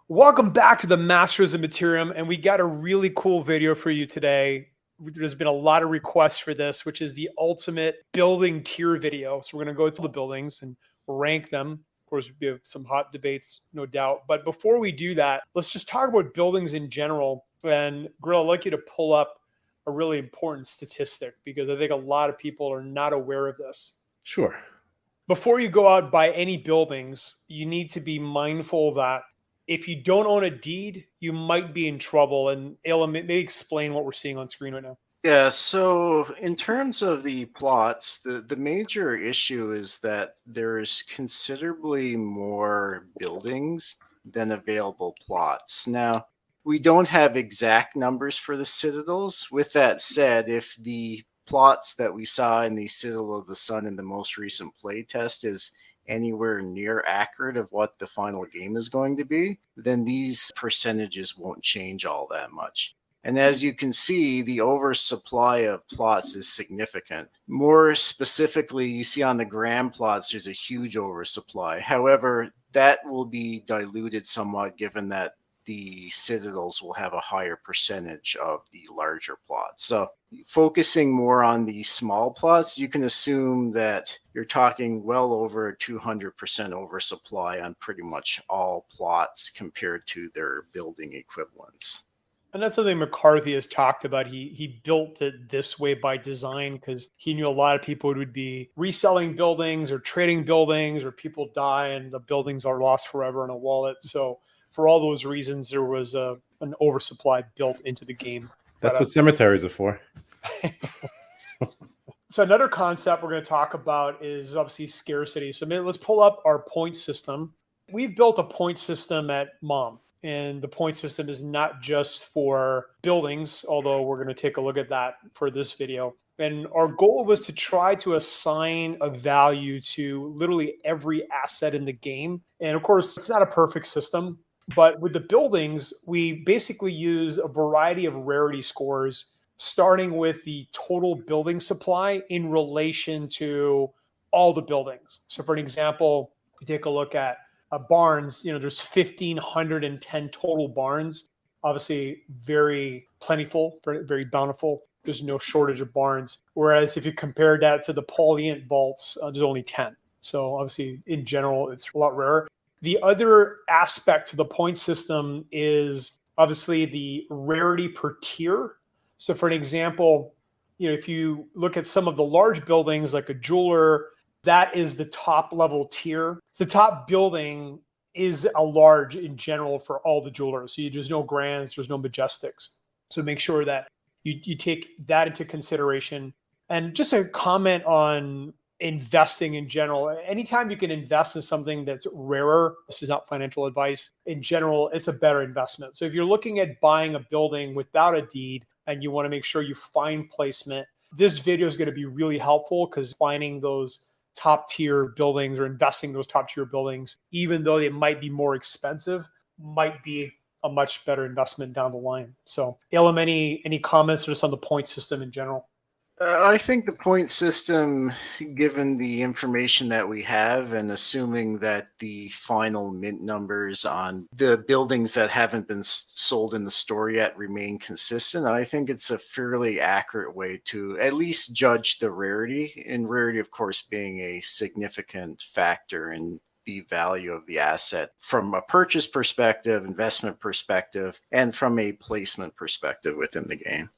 Welcome back to the Masters of Materium, and we got a really cool video for you today. There's been a lot of requests for this, which is the ultimate building tier video. So we're going to go through the buildings and rank them. Of course, we have some hot debates, no doubt. But before we do that, let's just talk about buildings in general. And Grill, I'd like you to pull up a really important statistic because I think a lot of people are not aware of this. Sure. Before you go out and buy any buildings, you need to be mindful that if you don't own a deed, you might be in trouble. And Ayla, maybe explain what we're seeing on screen right now. Yeah, so in terms of the plots, the major issue is that there's considerably more buildings than available plots. Now, we don't have exact numbers for the citadels. With that said, if the plots that we saw in the Citadel of the Sun in the most recent playtest is anywhere near accurate of what the final game is going to be, then these percentages won't change all that much. And as you can see, the oversupply of plots is significant. More specifically, you see on the Grand plots, there's a huge oversupply. However, that will be diluted somewhat given that the citadels will have a higher percentage of the larger plots. So focusing more on the small plots, you can assume that you're talking well over 200% oversupply on pretty much all plots compared to their building equivalents. And that's something McCarthy has talked about. He built it this way by design because he knew a lot of people would be reselling buildings or trading buildings, or people die and the buildings are lost forever in a wallet. So for all those reasons, there was an oversupply built into the game. That's what cemeteries are for. So another concept we're going to talk about is obviously scarcity. So maybe let's pull up our point system. We've built a point system at M.O.M. And the point system is not just for buildings, although we're going to take a look at that for this video. And our goal was to try to assign a value to literally every asset in the game. And of course, it's not a perfect system, but with the buildings, we basically use a variety of rarity scores, starting with the total building supply in relation to all the buildings. So for an example, if we take a look at barns, there's 1,510 total barns. Obviously, very plentiful, very, very bountiful. There's no shortage of barns. Whereas if you compare that to the Polyant vaults, there's only 10. So obviously, in general, it's a lot rarer. The other aspect to the point system is obviously the rarity per tier. So for an example, if you look at some of the large buildings like a jeweler, that is the top level tier. The top building is a large in general for all the jewelers. So there's no Grands, there's no Majestics. So make sure that you take that into consideration. And just a comment on investing in general. Anytime you can invest in something that's rarer, this is not financial advice, in general, it's a better investment. So if you're looking at buying a building without a deed and you want to make sure you find placement, this video is going to be really helpful because finding those top tier buildings or investing in those top tier buildings, even though they might be more expensive, might be a much better investment down the line. So, Ilham, any comments just on the point system in general? I think the point system, given the information that we have and assuming that the final mint numbers on the buildings that haven't been sold in the store yet remain consistent, I think it's a fairly accurate way to at least judge the rarity, and rarity, of course, being a significant factor in the value of the asset from a purchase perspective, investment perspective, and from a placement perspective within the game.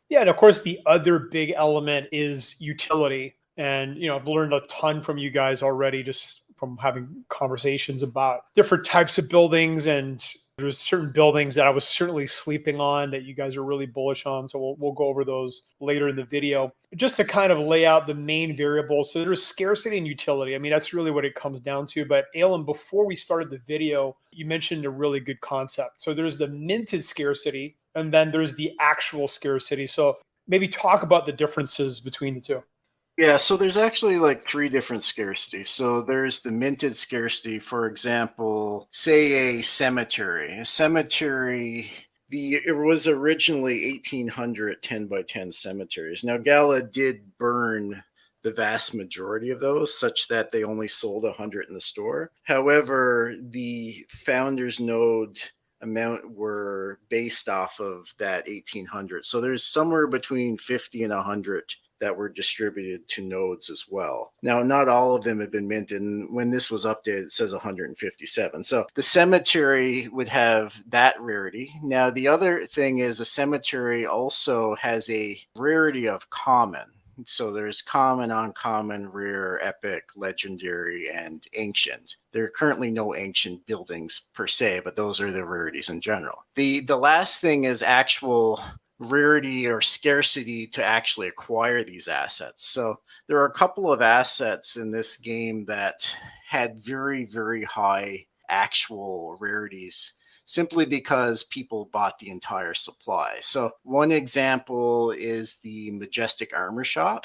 Yeah, and of course, the other big element is utility. And, I've learned a ton from you guys already just from having conversations about different types of buildings. And there's certain buildings that I was certainly sleeping on that you guys are really bullish on. So we'll go over those later in the video. Just to kind of lay out the main variables. So there's scarcity and utility. I mean, that's really what it comes down to. But Aylan, before we started the video, you mentioned a really good concept. So there's the minted scarcity, and then there's the actual scarcity. So maybe talk about the differences between the two. Yeah, so there's actually like three different scarcities. So there's the minted scarcity, for example, say a cemetery. A cemetery, it was originally 1,800 10 by 10 cemeteries. Now, Gala did burn the vast majority of those, such that they only sold 100 in the store. However, the founder's node amount were based off of that 1800. So there's somewhere between 50 and 100 that were distributed to nodes as well. Now, not all of them have been minted, and when this was updated, it says 157. So the cemetery would have that rarity. Now, the other thing is a cemetery also has a rarity of common. So there's common, uncommon, rare, epic, legendary, and ancient. There are currently no ancient buildings per se, but those are the rarities in general. The last thing is actual rarity or scarcity to actually acquire these assets. So there are a couple of assets in this game that had very, very high actual rarities simply because people bought the entire supply. So one example is the Majestic armor shop,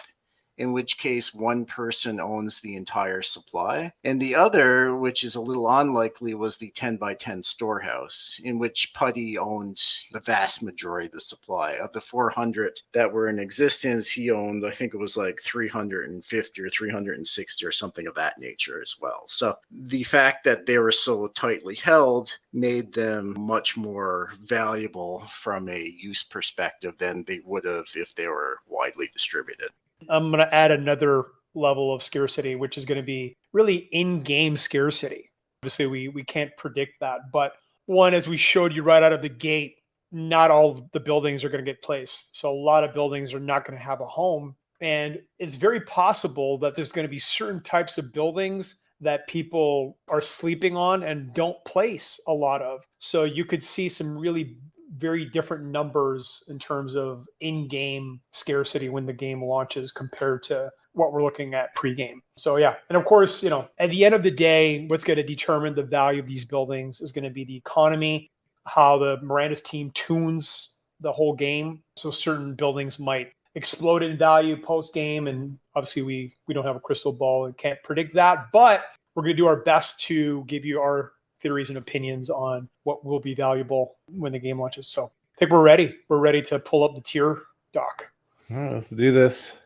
in which case one person owns the entire supply. And the other, which is a little unlikely, was the 10 by 10 storehouse, in which Putty owned the vast majority of the supply. Of the 400 that were in existence, he owned, I think it was like 350 or 360 or something of that nature as well. So the fact that they were so tightly held made them much more valuable from a use perspective than they would have if they were widely distributed. I'm going to add another level of scarcity, which is going to be really in-game scarcity. Obviously, we can't predict that. But one, as we showed you right out of the gate, not all the buildings are going to get placed. So a lot of buildings are not going to have a home. And it's very possible that there's going to be certain types of buildings that people are sleeping on and don't place a lot of. So you could see some really very different numbers in terms of in-game scarcity when the game launches compared to what we're looking at pre-game. So yeah, and of course, at the end of the day, what's going to determine the value of these buildings is going to be the economy, how the Mirandus team tunes the whole game. So certain buildings might explode in value post-game, and obviously we don't have a crystal ball and can't predict that, but we're going to do our best to give you our theories and opinions on what will be valuable when the game launches. So I think we're ready. We're ready to pull up the tier doc. All right, let's do this.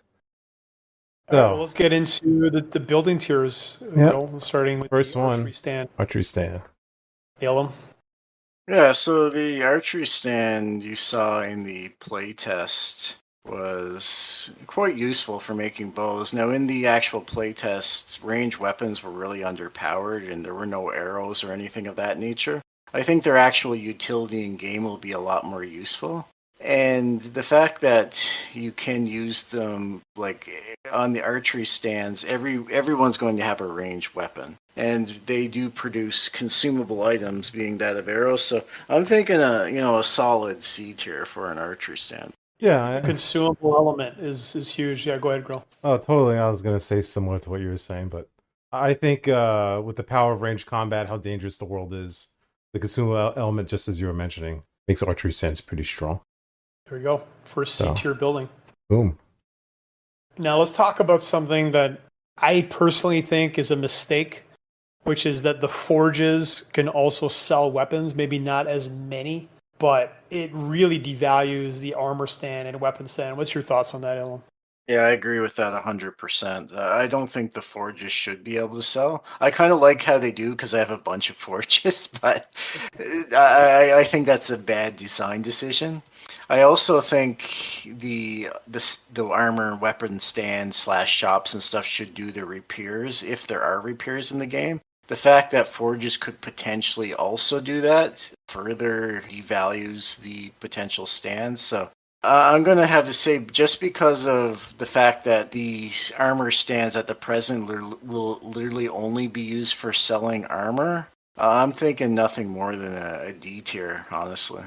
All right, well, let's get into the building tiers. Starting with first the one. archery stand. Archery stand. Elam. Yeah, so the archery stand you saw in the playtest was quite useful for making bows. Now, in the actual playtest, ranged weapons were really underpowered and there were no arrows or anything of that nature. I think their actual utility in game will be a lot more useful. And the fact that you can use them, like on the archery stands, everyone's going to have a ranged weapon. And they do produce consumable items, being that of arrows. So I'm thinking a solid C tier for an archery stand. Yeah. Consumable element is huge. Yeah, go ahead, Grill. Oh, totally. I was going to say similar to what you were saying, but I think with the power of ranged combat, how dangerous the world is, the consumable element, just as you were mentioning, makes archery stands pretty strong. There we go. First C-tier building. Boom. Now let's talk about something that I personally think is a mistake, which is that the forges can also sell weapons, maybe not as many, but it really devalues the armor stand and weapon stand. What's your thoughts on that, Elam? Yeah, I agree with that 100%. I don't think the forges should be able to sell. I kind of like how they do because I have a bunch of forges, but I think that's a bad design decision. I also think the armor and weapon stand / shops and stuff should do the repairs if there are repairs in the game. The fact that forges could potentially also do that further devalues the potential stands. So I'm going to have to say, just because of the fact that the armor stands at the present will literally only be used for selling armor, I'm thinking nothing more than a D tier, honestly.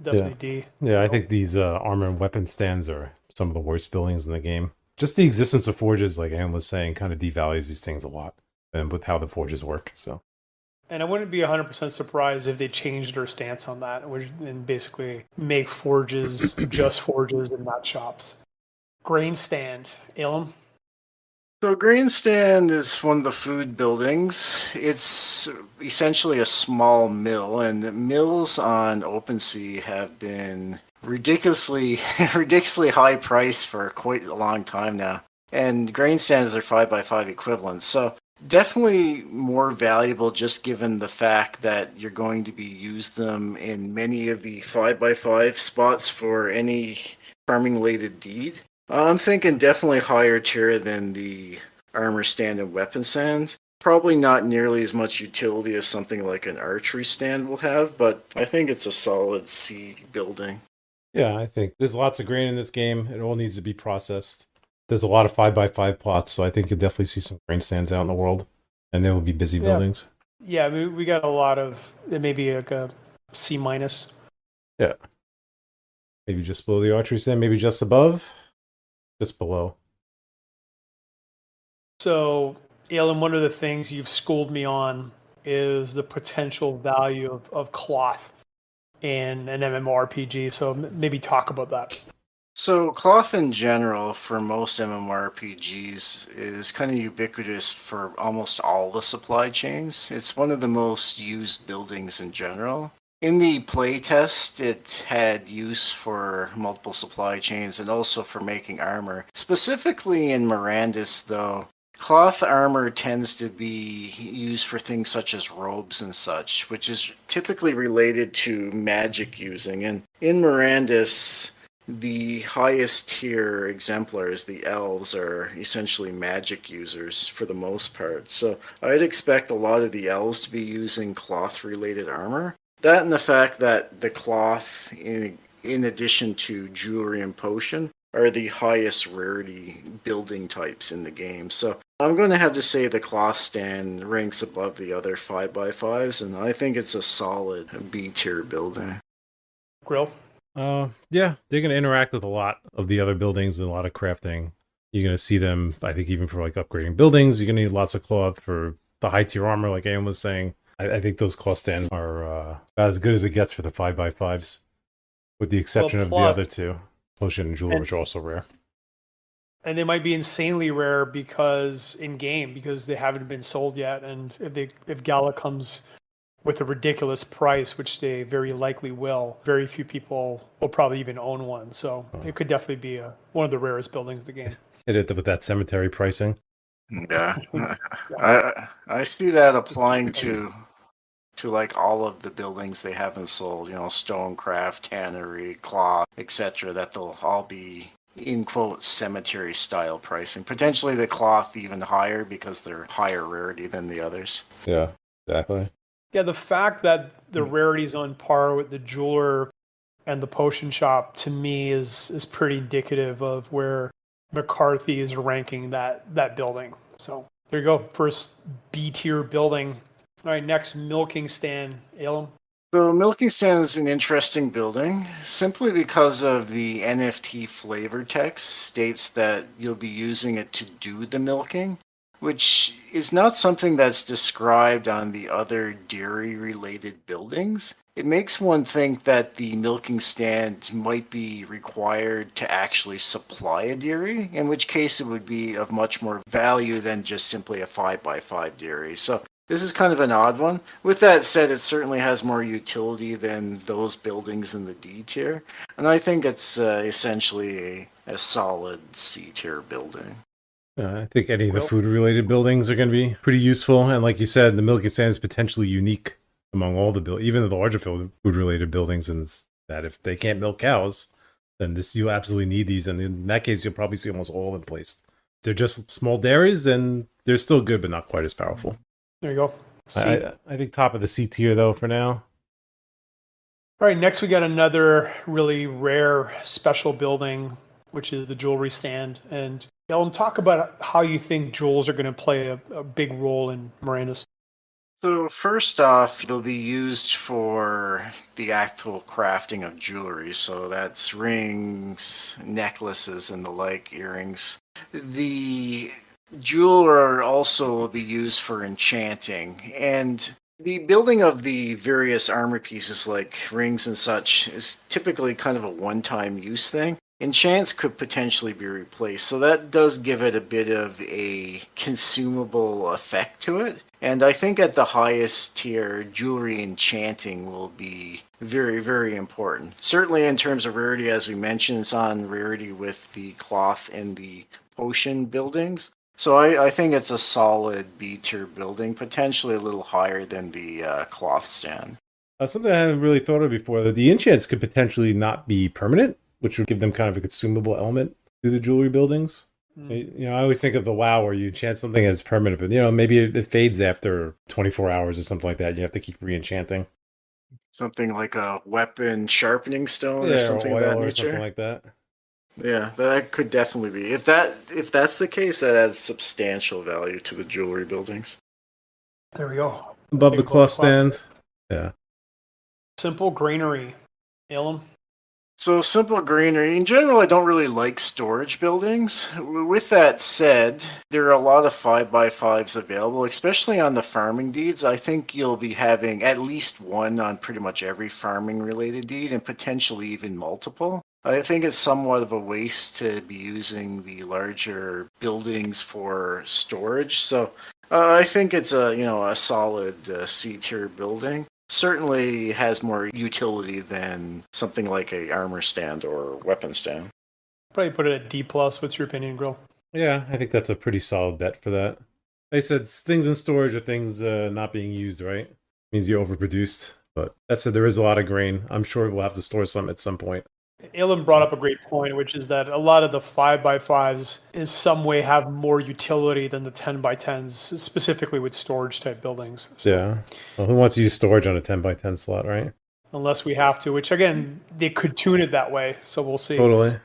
Definitely D. Yeah, I think these armor and weapon stands are some of the worst buildings in the game. Just the existence of forges, like Anne was saying, kind of devalues these things a lot, and with how the forges work. So, and I wouldn't be 100% surprised if they changed their stance on that and basically make forges just forges and not shops. Grain stand, Elam. So grain stand is one of the food buildings. It's essentially a small mill, and mills on OpenSea have been ridiculously high price for quite a long time now. And grain stands are 5x5 equivalents. So Definitely more valuable just given the fact that you're going to be use them in many of the 5x5 spots for any farming related deed. I'm thinking definitely higher tier than the armor stand and weapon stand. Probably not nearly as much utility as something like an archery stand will have, but I think it's a solid C building. Yeah, I think there's lots of grain in this game. It all needs to be processed. There's a lot of 5x5 plots, so I think you'll definitely see some grain stands out in the world, and there will be busy Yeah. buildings. Yeah, we got a lot of, it may be like a C minus. Yeah. Maybe just below the archery stand, maybe just above, just below. So, Alan, one of the things you've schooled me on is the potential value of cloth in an MMORPG. So maybe talk about that. So, cloth in general for most MMORPGs is kind of ubiquitous for almost all the supply chains. It's one of the most used buildings in general. In the playtest, it had use for multiple supply chains and also for making armor. Specifically in Mirandus, though, cloth armor tends to be used for things such as robes and such, which is typically related to magic using. And in Mirandus, the highest tier exemplars, the elves, are essentially magic users for the most part. So I'd expect a lot of the elves to be using cloth related armor. That and the fact that the cloth, in addition to jewelry and potion, are the highest rarity building types in the game. So I'm going to have to say the cloth stand ranks above the other 5x5s, and I think it's a solid B tier building. Grill? Yeah, they're going to interact with a lot of the other buildings and a lot of crafting. You're going to see them, I think, even for like upgrading buildings. You're going to need lots of cloth for the high tier armor, like Ian was saying. I think those cloth stands are about as good as it gets for the 5x5s, with the exception of the other two, potion and jewelry, which are also rare. And they might be insanely rare because in game, because they haven't been sold yet. And if Gala comes with a ridiculous price, which they very likely will, very few people will probably even own one. So it could definitely be one of the rarest buildings in the game. Hit it with that cemetery pricing. Yeah, I see that applying to like all of the buildings they haven't sold. You know, stonecraft, tannery, cloth, etc. That they'll all be in quote cemetery style pricing. Potentially the cloth even higher because they're higher rarity than the others. Yeah, exactly. Yeah, the fact that the rarity is on par with the jeweler and the potion shop to me is pretty indicative of where McCarthy is ranking that building. So there you go, first B tier building. All right, next milking stand, Alem. So milking stand is an interesting building simply because of the NFT flavor text states that you'll be using it to do the milking, which is not something that's described on the other dairy related buildings. It makes one think that the milking stand might be required to actually supply a dairy, in which case it would be of much more value than just simply a 5x5 dairy. So this is kind of an odd one. With that said, it certainly has more utility than those buildings in the D tier. And I think it's essentially a solid C tier building. I think any of the food-related buildings are going to be pretty useful. And like you said, the milking stand is potentially unique among all the buildings, even the larger food-related buildings. And that if they can't milk cows, then you absolutely need these. And in that case, you'll probably see almost all of them placed. They're just small dairies, and they're still good, but not quite as powerful. There you go. I think top of the C tier, though, for now. All right, next we got another really rare special building, which is the jewelry stand. And Ellen, talk about how you think jewels are going to play a big role in Mirandus. So first off, they'll be used for the actual crafting of jewelry. So that's rings, necklaces, and the like, earrings. The jeweler also will be used for enchanting, and the building of the various armor pieces like rings and such is typically kind of a one-time use thing. Enchants could potentially be replaced, so that does give it a bit of a consumable effect to it. And I think at the highest tier, jewelry enchanting will be very, very important. Certainly in terms of rarity, as we mentioned, it's on rarity with the cloth and the potion buildings. So I think it's a solid B tier building, potentially a little higher than the cloth stand. Something I hadn't really thought of before, that the enchants could potentially not be permanent, which would give them kind of a consumable element to the jewelry buildings. You know, I always think of the WoW where you enchant something as permanent, but, you know, maybe it fades after 24 hours or something like that. You have to keep re-enchanting. Something like a weapon sharpening stone or Yeah, or something of oil that or nature. something like that. Yeah, that could definitely be. If that's the case, that adds substantial value to the jewelry buildings. There we go. Above the Think about cloth stand. Yeah. Simple granary. Elam? So simple greenery. In general, I don't really like storage buildings. With that said, there are a lot of 5x5s available, especially on the farming deeds. I think you'll be having at least one on pretty much every farming related deed and potentially even multiple. I think it's somewhat of a waste to be using the larger buildings for storage. So I think it's a solid C tier building. Certainly has more utility than something like a armor stand or weapon stand. Probably put it at D+. What's your opinion, Grill? Yeah, I think that's a pretty solid bet for that. They said things in storage are things not being used, right? Means you overproduced. But that said, there is a lot of grain. I'm sure we'll have to store some at some point. Elam brought up a great point, which is that a lot of the 5x5s in some way have more utility than the 10x10s, specifically with storage type buildings. So, Yeah. Well, who wants to use storage on a 10x10 slot, right? unless we have to, which again, they could tune it that way. So we'll see. Totally.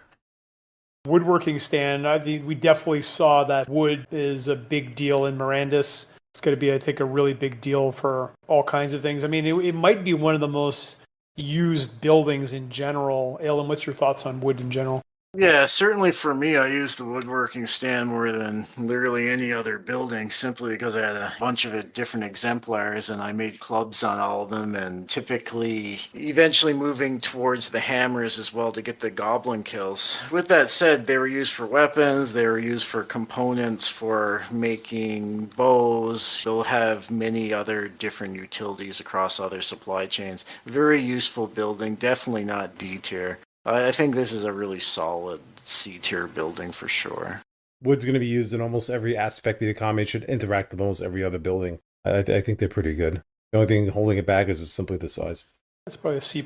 Woodworking stand, we definitely saw that wood is a big deal in Mirandus. It's going to be, I think, a really big deal for all kinds of things. I mean, it might be one of the most used buildings in general. Alan, what's your thoughts on wood in general? Yeah, certainly for me, I use the woodworking stand more than literally any other building simply because I had a bunch of different exemplars and I made clubs on all of them, and typically eventually moving towards the hammers as well to get the goblin kills. With that said, they were used for weapons, they were used for components for making bows. They'll have many other different utilities across other supply chains. Very useful building, definitely not D tier. I think this is a really solid C tier building for sure. Wood's going to be used in almost every aspect of the economy. It should interact with almost every other building. I think they're pretty good. The only thing holding it back is simply the size. That's probably a C+.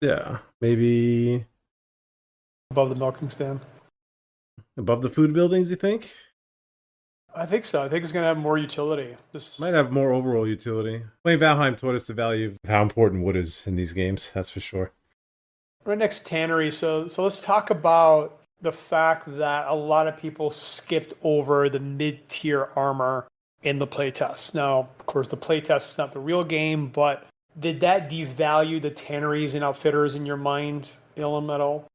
Yeah, maybe Above the milking stand. above the food buildings, you think? I think so. I think it's going to have more utility. This Might have more overall utility. Playing Valheim taught us the value of how important wood is in these games, that's for sure. Right next, tannery. So let's talk about the fact that a lot of people skipped over the mid-tier armor in the playtest. Now, of course, the playtest is not the real game, but did that devalue the tanneries and outfitters in your mind, Ilum, at all?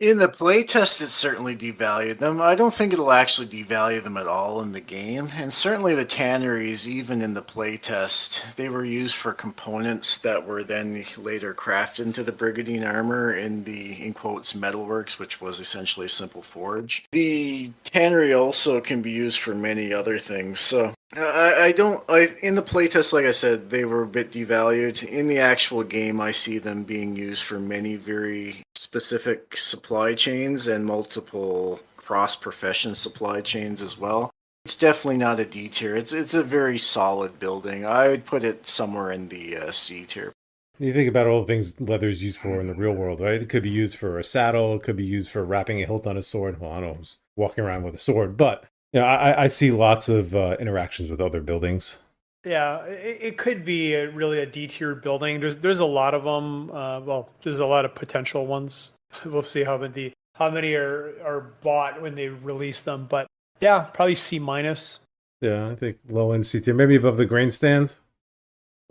In the playtest, it certainly devalued them. I don't think it'll actually devalue them at all in the game. And certainly the tanneries, even in the playtest, they were used for components that were then later crafted into the Brigadine armor in the, in quotes, metalworks, which was essentially a simple forge. The tannery also can be used for many other things. So in the playtest, like I said, they were a bit devalued. In the actual game, I see them being used for many very specific supply chains and multiple cross-profession supply chains as well. It's definitely not a D tier. It's a very solid building. I would put it somewhere in the C tier. You think about all the things leather is used for in the real world, right? It could be used for a saddle. It could be used for wrapping a hilt on a sword. Well, I don't know who's walking around with a sword, but you know, I see lots of interactions with other buildings. Yeah, it could be really a D-tier building. There's a lot of them. There's a lot of potential ones. We'll see how many are bought when they release them. But yeah, probably C-. Yeah, I think low end C tier, maybe above the grain stand,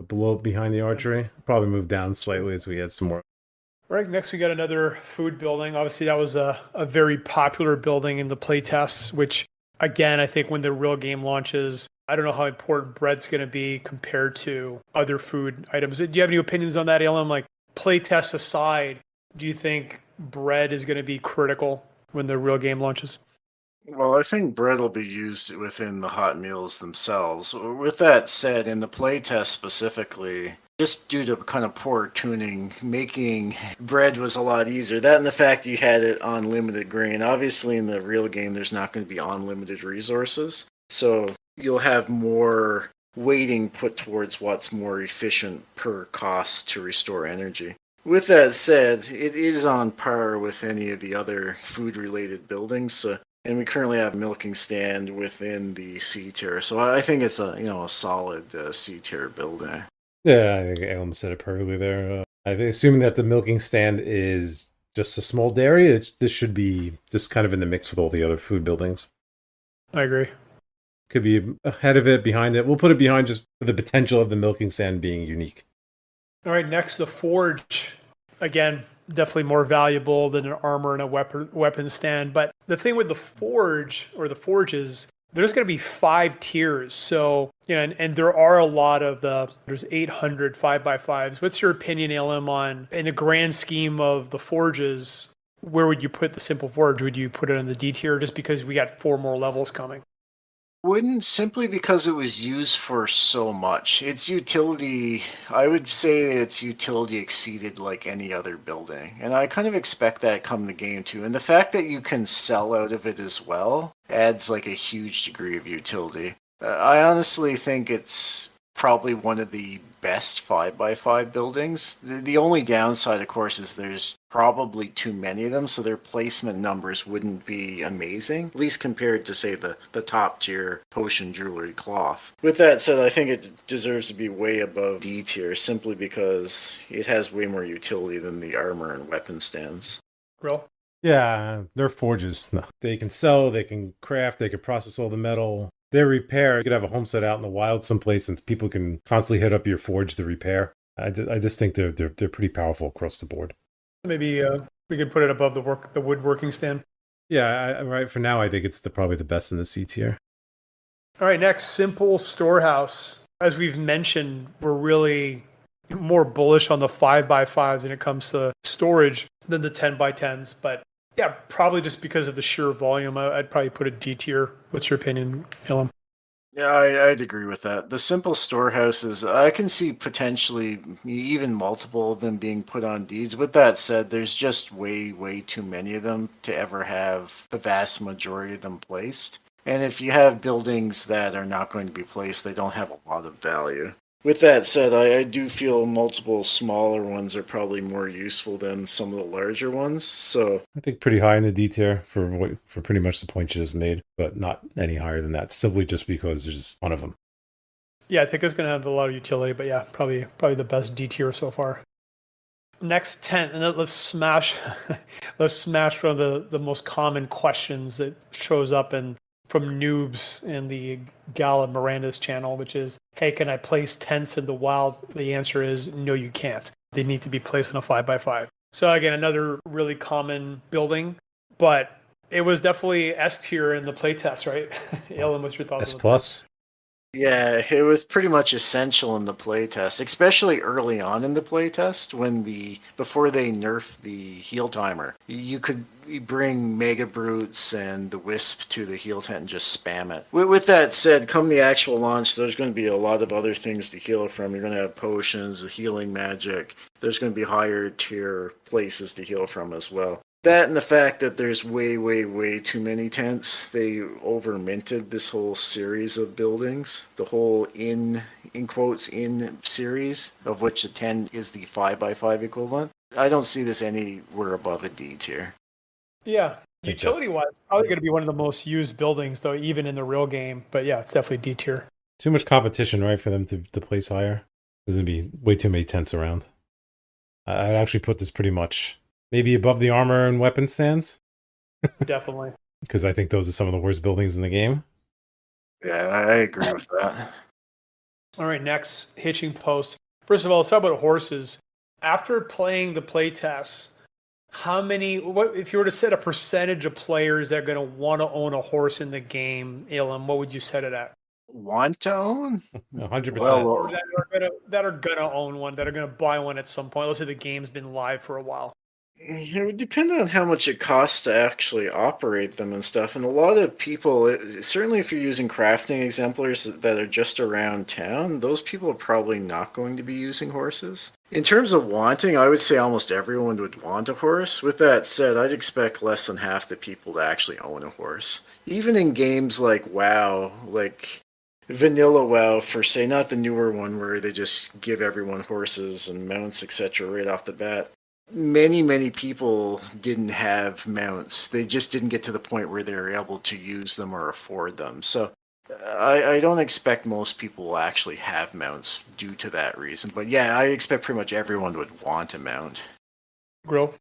below behind the archery. Probably move down slightly as we add some more. Right, next we got another food building. Obviously, that was a very popular building in the playtests, which again, I think when the real game launches, I don't know how important bread's going to be compared to other food items. Do you have any opinions on that, Elam? Like, playtest aside, do you think bread is going to be critical when the real game launches? Well, I think bread will be used within the hot meals themselves. With that said, in the playtest specifically, Just due to kind of poor tuning, making bread was a lot easier. That and the fact you had it on limited grain. Obviously, in the real game, there's not going to be unlimited resources. So you'll have more weighting put towards what's more efficient per cost to restore energy. With that said, it is on par with any of the other food-related buildings. And we currently have a milking stand within the C tier. So I think it's a solid C tier building. Yeah, I think Elm said it perfectly there. I think assuming that the milking stand is just a small dairy, this should be just kind of in the mix with all the other food buildings. I agree. Could be ahead of it, behind it. We'll put it behind just for the potential of the milking stand being unique. All right, next, the forge. Again, definitely more valuable than an armor and a weapon stand. But the thing with the forge, or the forges, there's going to be 5 tiers. So, and there are a lot of there's 800 5x5s. What's your opinion, LM, on, in the grand scheme of the forges, where would you put the simple forge? Would you put it in the D tier just because we got 4 more levels coming? Wouldn't, simply because it was used for so much. Its utility, I would say its utility exceeded like any other building. And I kind of expect that come the game too. And the fact that you can sell out of it as well adds like a huge degree of utility. I honestly think it's probably one of the best 5x5 buildings. The only downside, of course, is there's probably too many of them, so their placement numbers wouldn't be amazing, at least compared to, say, the top tier potion jewelry cloth. With that said, I think it deserves to be way above D tier simply because it has way more utility than the armor and weapon stands. Real? Yeah, they're forges. No, they can sell, they can craft, they can process all the metal. Their repair, you could have a homestead out in the wild someplace and people can constantly hit up your forge to repair. I just think they're pretty powerful across the board. Maybe we could put it above the woodworking stand. Yeah, right. For now, I think it's probably the best in the C tier. All right, next, simple storehouse. As we've mentioned, we're really more bullish on the 5x5s when it comes to storage than the 10x10s. But yeah, probably just because of the sheer volume, I'd probably put a D tier. What's your opinion, Ilham? Yeah, I'd agree with that. The simple storehouses, I can see potentially even multiple of them being put on deeds. With that said, there's just way too many of them to ever have the vast majority of them placed. And if you have buildings that are not going to be placed, they don't have a lot of value. With that said, I do feel multiple smaller ones are probably more useful than some of the larger ones. So I think pretty high in the D tier for pretty much the point you just made, but not any higher than that, simply just because there's just one of them. Yeah, I think it's going to have a lot of utility, but yeah, probably the best D tier so far. Next, tent, and let's smash one of the most common questions that shows up from noobs in the Grand Mirandus channel, which is, hey, can I place tents in the wild? The answer is no, you can't. They need to be placed in a 5x5. So again, another really common building, but it was definitely S tier in the playtest, right? Alan, what's your thoughts? S plus. Yeah, it was pretty much essential in the playtest, especially early on in the playtest before they nerfed the heal timer. You could bring Mega Brutes and the Wisp to the heal tent and just spam it. With that said, come the actual launch, there's going to be a lot of other things to heal from. You're going to have potions, healing magic. There's going to be higher tier places to heal from as well. That and the fact that there's way too many tents. They over minted this whole series of buildings. The whole in quotes in series, of which the 10 is the 5x5 equivalent. I don't see this anywhere above a D tier. Yeah, utility-wise, probably going to be one of the most used buildings, though, even in the real game. But yeah, it's definitely D tier. Too much competition, right, for them to place higher. There's going to be way too many tents around. I'd actually put this pretty much maybe above the armor and weapon stands. Definitely. Because I think those are some of the worst buildings in the game. Yeah, I agree with that. All right, next, hitching post. First of all, let's talk about horses. After playing the playtests, if you were to set a percentage of players that are going to want to own a horse in the game, Elam, what would you set it at? Want to own? 100%. Or that are going to own one, that are going to buy one at some point. Let's say the game's been live for a while. It would depend on how much it costs to actually operate them and stuff. And a lot of people, certainly if you're using crafting exemplars that are just around town, those people are probably not going to be using horses. In terms of wanting, I would say almost everyone would want a horse. With that said, I'd expect less than half the people to actually own a horse. Even in games like WoW, like vanilla WoW for say, not the newer one where they just give everyone horses and mounts, etc. right off the bat. Many people didn't have mounts. They just didn't get to the point where they were able to use them or afford them. So I don't expect most people will actually have mounts due to that reason. But yeah, I expect pretty much everyone would want a mount. Grill.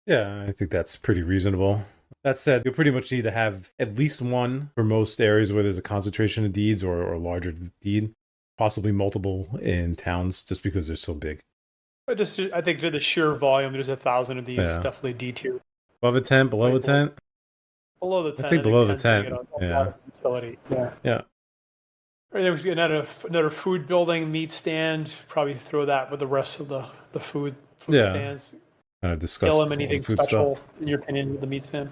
Yeah, I think that's pretty reasonable. That said, you'll pretty much need to have at least one for most areas where there's a concentration of deeds or larger deed, possibly multiple in towns just because they're so big. But just, I think to the sheer volume, there's 1,000 of these, Yeah. definitely D tier. Above a tent, below a tent? Below the 10. I think below the 10's gonna 10, get a yeah. lot of utility. Yeah. Yeah. Or there was another food building, meat stand. Probably throw that with the rest of the food Yeah. stands. Kind of discuss Ilum, anything food special stuff. in your opinion with the meat stand?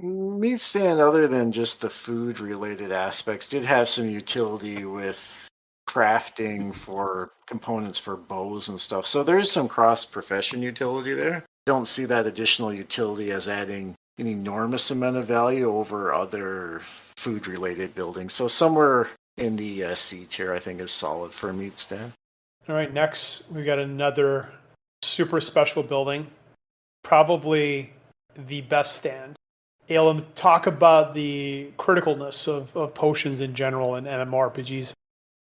Meat stand, other than just the food related aspects, did have some utility with crafting for components for bows and stuff. So there is some cross profession utility there. Don't see that additional utility as adding an enormous amount of value over other food related buildings. So somewhere in the C tier, I think, is solid for a meat stand. All right, next we got another super special building, probably the best stand. Alem, talk about the criticalness of potions in general in MMORPGs.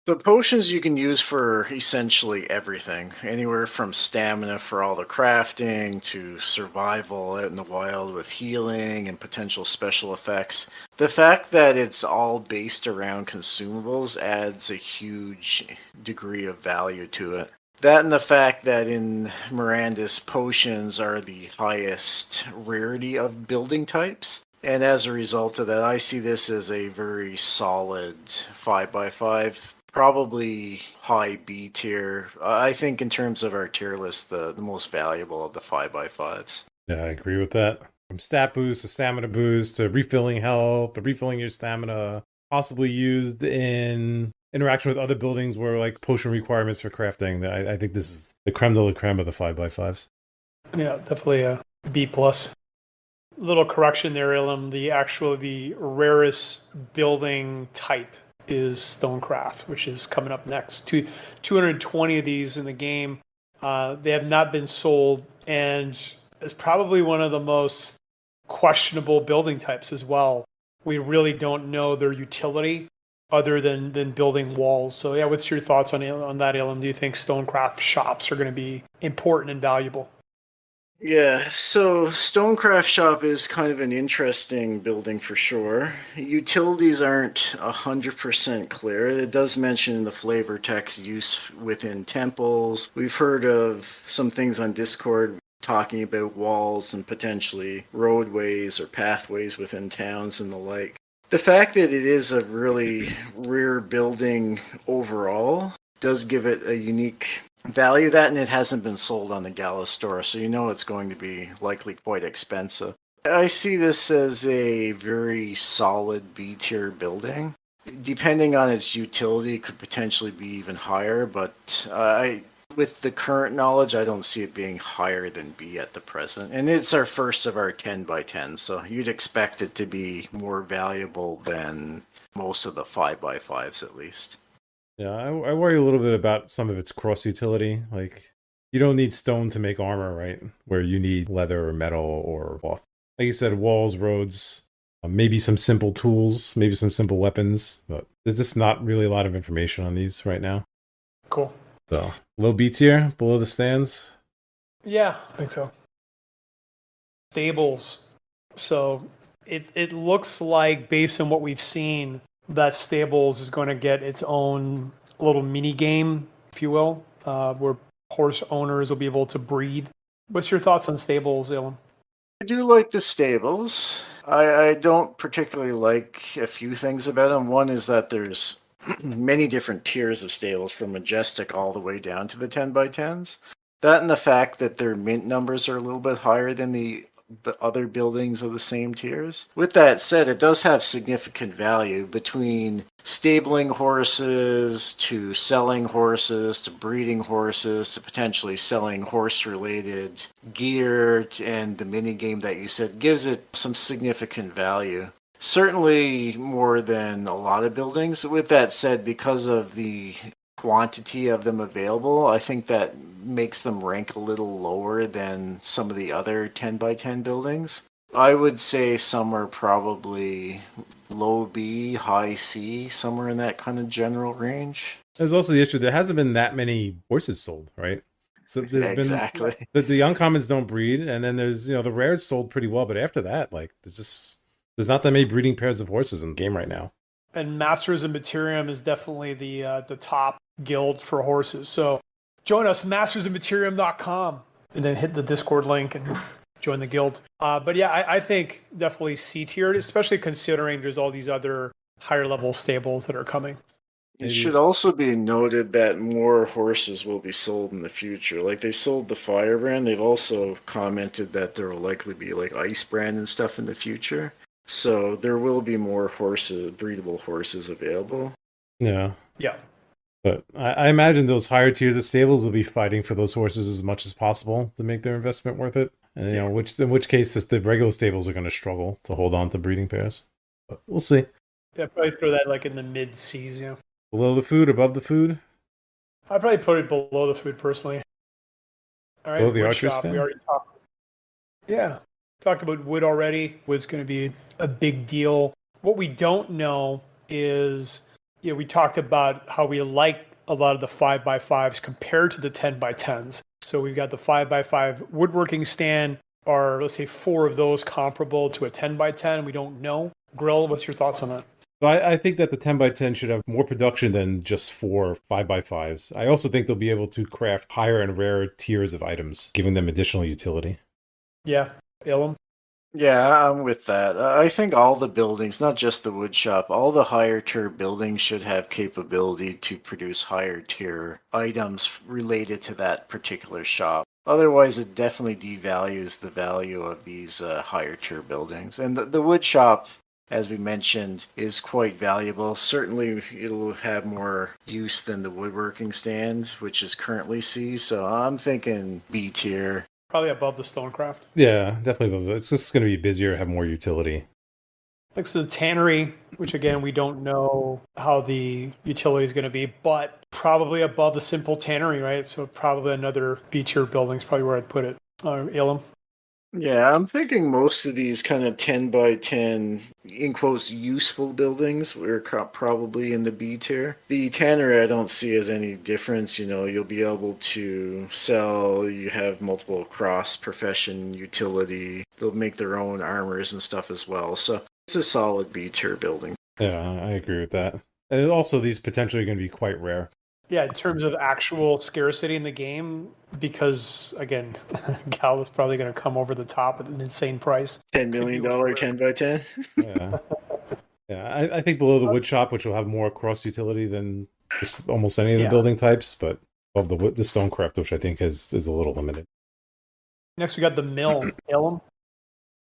So potions you can use for essentially everything, anywhere from stamina for all the crafting to survival out in the wild with healing and potential special effects. The fact that it's all based around consumables adds a huge degree of value to it. That and the fact that in Mirandus, potions are the highest rarity of building types. And as a result of that, I see this as a very solid 5x5. Probably high B tier. I think in terms of our tier list, the most valuable of the 5x5s. Yeah, I agree with that. From stat boost to stamina boost to refilling health to refilling your stamina, possibly used in interaction with other buildings where like potion requirements for crafting. I think this is the creme de la creme of the 5x5s. Yeah, definitely a B plus. Little correction there, Ilum. The rarest building type is Stonecraft, which is coming up next. 220 of these in the game. They have not been sold, and it's probably one of the most questionable building types as well. We really don't know their utility other than building walls. So yeah, what's your thoughts on that, Ilum? Do you think Stonecraft shops are going to be important and valuable? Yeah, so Stonecraft Shop is kind of an interesting building for sure. Utilities aren't 100% clear. It does mention in the flavor text use within temples. We've heard of some things on Discord talking about walls and potentially roadways or pathways within towns and the like. The fact that it is a really rare building overall does give it a unique value, that and it hasn't been sold on the Gala store, so you know it's going to be likely quite expensive. I see this as a very solid B tier building. Depending on its utility, it could potentially be even higher, but with the current knowledge, I don't see it being higher than B at the present. And it's our first of our 10x10, so you'd expect it to be more valuable than most of the 5x5s at least. Yeah, I worry a little bit about some of its cross utility. Like, you don't need stone to make armor, right? Where you need leather or metal or cloth. Like you said, walls, roads, maybe some simple tools, maybe some simple weapons. But there's just not really a lot of information on these right now. Cool. So, low B tier, below the stands. Yeah, I think so. Stables. So it looks like, based on what we've seen, that Stables is going to get its own little mini game, if you will, where horse owners will be able to breed. What's your thoughts on Stables, Ilan? I do like the stables. I don't particularly like a few things about them. One is that there's many different tiers of stables, from Majestic all the way down to the 10x10s. That and the fact that their mint numbers are a little bit higher than the other buildings of the same tiers. With that said, it does have significant value between stabling horses to selling horses to breeding horses to potentially selling horse related gear, and the mini game that you said gives it some significant value. Certainly more than a lot of buildings. With that said, because of the quantity of them available, I think that makes them rank a little lower than some of the other 10 by 10 buildings. I would say some are probably low B, high C, somewhere in that kind of general range. There's also the issue there hasn't been that many horses sold, right? So there's Exactly. been the uncommons don't breed, and then there's the rares sold pretty well, but after that, like there's not that many breeding pairs of horses in the game right now. And Masters and Materium is definitely the top guild for horses. So join us, mastersandmaterium.com, and then hit the Discord link and join the guild. But yeah, I think definitely C tiered, especially considering there's all these other higher level stables that are coming. It should also be noted that more horses will be sold in the future. Like they sold the Firebrand, they've also commented that there will likely be like Icebrand and stuff in the future. So there will be more horses, breedable horses available. Yeah. Yeah. But I imagine those higher tiers of stables will be fighting for those horses as much as possible to make their investment worth it. And in which case the regular stables are going to struggle to hold on to breeding pairs. But we'll see. Yeah, probably throw that like in the mid C's, yeah. Below the food, above the food? I'd probably put it below the food personally. All right, Below the wood archer shop. stand? We already talked. Yeah. Talked about wood already. Wood's going to be a big deal. What we don't know is, we talked about how we like a lot of the 5x5s compared to the 10x10s. So we've got the 5x5 woodworking stand, or let's say 4 of those comparable to a 10x10. We don't know. Grill, what's your thoughts on that? So I think that the 10x10 should have more production than just 4 5x5s. I also think they'll be able to craft higher and rarer tiers of items, giving them additional utility. Yeah. Ilum? Yeah, I'm with that. I think all the buildings, not just the wood shop, all the higher tier buildings should have capability to produce higher tier items related to that particular shop. Otherwise, it definitely devalues the value of these higher tier buildings. And the wood shop, as we mentioned, is quite valuable. Certainly, it'll have more use than the woodworking stand, which is currently C. So I'm thinking B tier. Probably above the Stonecraft. Yeah, definitely above. It's just going to be busier, have more utility. Next to the tannery, which again, we don't know how the utility is going to be, but probably above the simple tannery, right? So probably another B tier building is probably where I'd put it. Ilum? Yeah, I'm thinking most of these kind of 10 by 10, in quotes, useful buildings were probably in the B tier. The tannery I don't see as any difference. You'll be able to sell, you have multiple cross profession utility. They'll make their own armors and stuff as well. So it's a solid B tier building. Yeah, I agree with that. And also, these potentially are going to be quite rare. Yeah, in terms of actual scarcity in the game, because again, Gal is probably going to come over the top at an insane price. $10 million 10 by 10. Yeah. Yeah, I think below the wood shop, which will have more cross utility than just almost any of the building types, but above the Stonecraft, which I think is a little limited. Next, we got the mill. Ilum?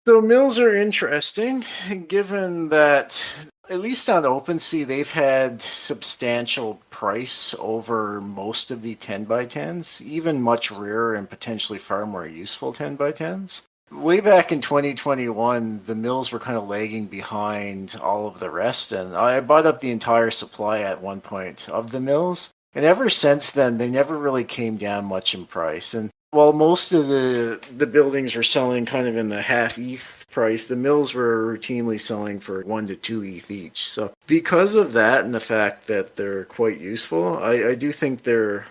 So mills are interesting, given that at least on OpenSea, they've had substantial price over most of the 10 by 10s, even much rarer and potentially far more useful 10 by 10s. Way back in 2021, the mills were kind of lagging behind all of the rest, and I bought up the entire supply at one point of the mills. And ever since then, they never really came down much in price. And while most of the buildings were selling kind of in the half ETH price, the mills were routinely selling for 1 to 2 ETH each. So because of that and the fact that they're quite useful, I do think they're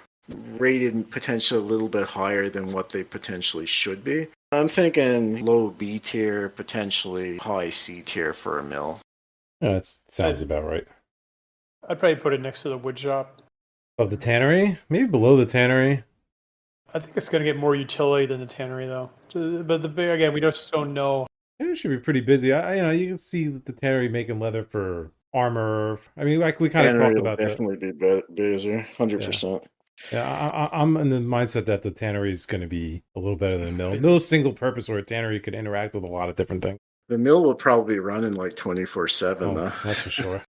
rated potentially a little bit higher than what they potentially should be. I'm thinking low B tier, potentially high C tier for a mill. Yeah, that sounds about right. I'd probably put it next to the wood shop. Of the tannery? Maybe below the tannery. I think it's going to get more utility than the tannery, though. But again, we just don't know. It should be pretty busy. You can see the tannery making leather for armor. I mean, like we kind of talked about that. Definitely be busier, 100%. Yeah, I'm in the mindset that the tannery is going to be a little better than the mill. Mill is single purpose, where a tannery could interact with a lot of different things. The mill will probably run in like 24/7 Oh, though. that's for sure.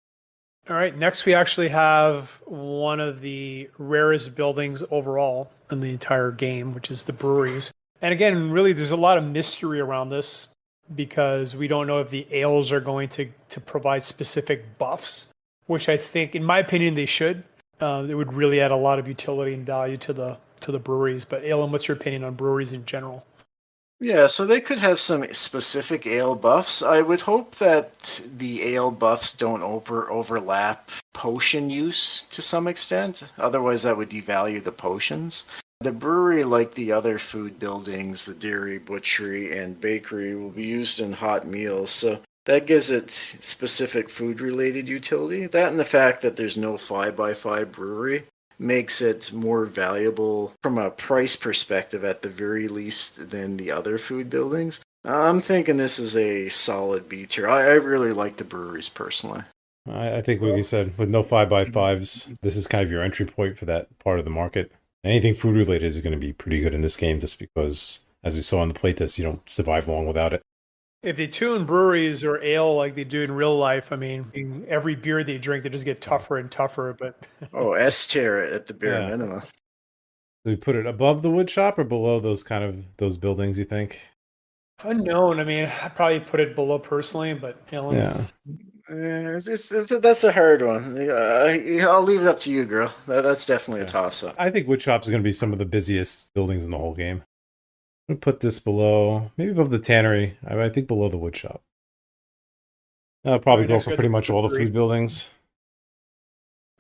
All right, next we actually have one of the rarest buildings overall in the entire game, which is the breweries. And again, really, there's a lot of mystery around this because we don't know if the ales are going to provide specific buffs, which I think, in my opinion, they should. It would really add a lot of utility and value to the breweries. But Alan, what's your opinion on breweries in general? Yeah, so they could have some specific ale buffs. I would hope that the ale buffs don't overlap potion use to some extent. Otherwise, that would devalue the potions. The brewery, like the other food buildings, the dairy, butchery, and bakery, will be used in hot meals. So that gives it specific food-related utility. That and the fact that there's no 5x5 brewery makes it more valuable from a price perspective at the very least than the other food buildings. I'm thinking this is a solid B tier. I really like the breweries personally. I think what you said, with no 5x5s, this is kind of your entry point for that part of the market. Anything food related is going to be pretty good in this game, just because, as we saw on the playtest, you don't survive long without it. If they tune breweries or ale like they do in real life, I mean, every beer they drink, they just get tougher and tougher. But Oh, S tier at the bare Yeah. minimum. Do we put it above the wood shop or below those buildings, you think? unknown. I mean, I'd probably put it below personally, but Alan, Yeah. That's a hard one. I'll leave it up to you, girl. That's definitely a Yeah. toss-up. I think wood shop is going to be some of the busiest buildings in the whole game. I'm going to put this below, maybe above the tannery. I think below the wood shop. I'll probably Alright, go next for we have pretty the much all the butchery. food buildings.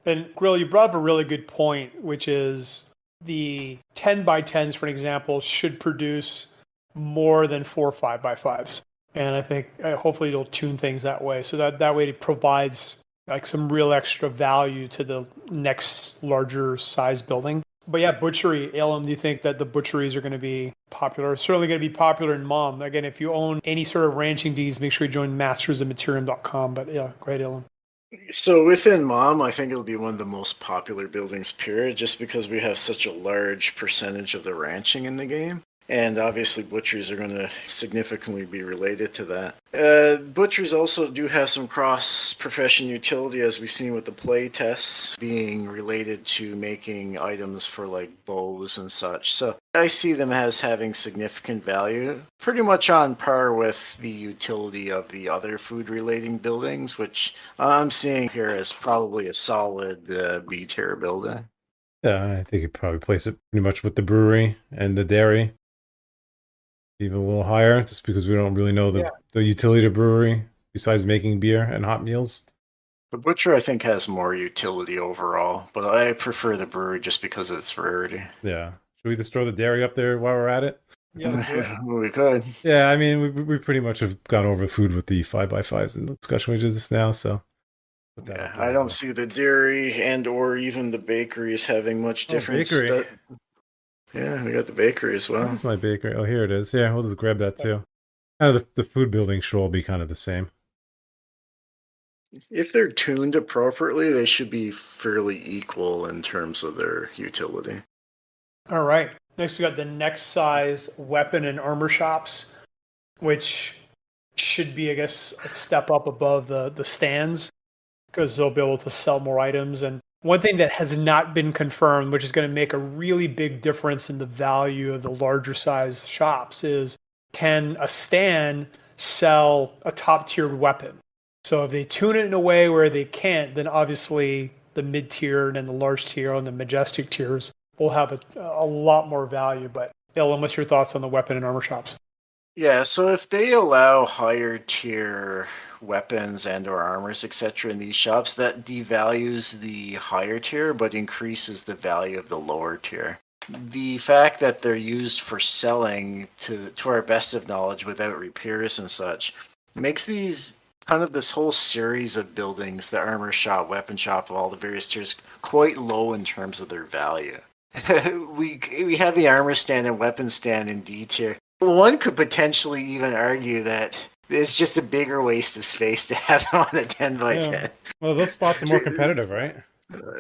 And Grill, you brought up a really good point, which is the 10 by 10s, for an example, should produce more than 4 5x5s. And I think hopefully you'll tune things that way. So that way it provides like some real extra value to the next larger size building. But yeah, butchery, Alum, do you think that the butcheries are going to be popular? Certainly going to be popular in M.O.M. Again, if you own any sort of ranching deeds, make sure you join mastersofmaterium.com. But yeah, go ahead, Alum. So within M.O.M, I think it'll be one of the most popular buildings, period, just because we have such a large percentage of the ranching in the game. And obviously butcheries are going to significantly be related to that. Butcheries also do have some cross-profession utility, as we've seen with the play tests, being related to making items for like bows and such. So I see them as having significant value, pretty much on par with the utility of the other food-relating buildings, which I'm seeing here as probably a solid B tier building. Yeah, I think you'd probably place it pretty much with the brewery and the dairy. Even a little higher, just because we don't really know the utility of brewery besides making beer and hot meals. The butcher, I think, has more utility overall, but I prefer the brewery just because of its rarity. Yeah. Should we just throw the dairy up there while we're at it? Yeah, do it. We could. Yeah, I mean, we pretty much have gone over food with the 5x5s in the discussion we did just now, so. Put that up there I as don't well. see the dairy and or even the bakery as having much difference. Bakery. Yeah, we got the bakery as well. Where's my bakery? Oh, here it is. Yeah, we'll just grab that too. Kind of the food building should all be kind of the same. If they're tuned appropriately, they should be fairly equal in terms of their utility. All right. Next, we got the next size weapon and armor shops, which should be, I guess, a step up above the stands because they'll be able to sell more items. And one thing that has not been confirmed, which is going to make a really big difference in the value of the larger size shops, is can a stand sell a top tiered weapon? So if they tune it in a way where they can't, then obviously the mid tier and then the large tier and the majestic tiers will have a lot more value. But Ellen, what's your thoughts on the weapon and armor shops? Yeah, so if they allow higher tier weapons and or armors, etc. in these shops, that devalues the higher tier but increases the value of the lower tier. The fact that they're used for selling to our best of knowledge without repairs and such makes these kind of this whole series of buildings, the armor shop, weapon shop, of all the various tiers, quite low in terms of their value. we have the armor stand and weapon stand in D tier. One could potentially even argue that it's just a bigger waste of space to have on a 10 by 10. Well, those spots are more competitive, right?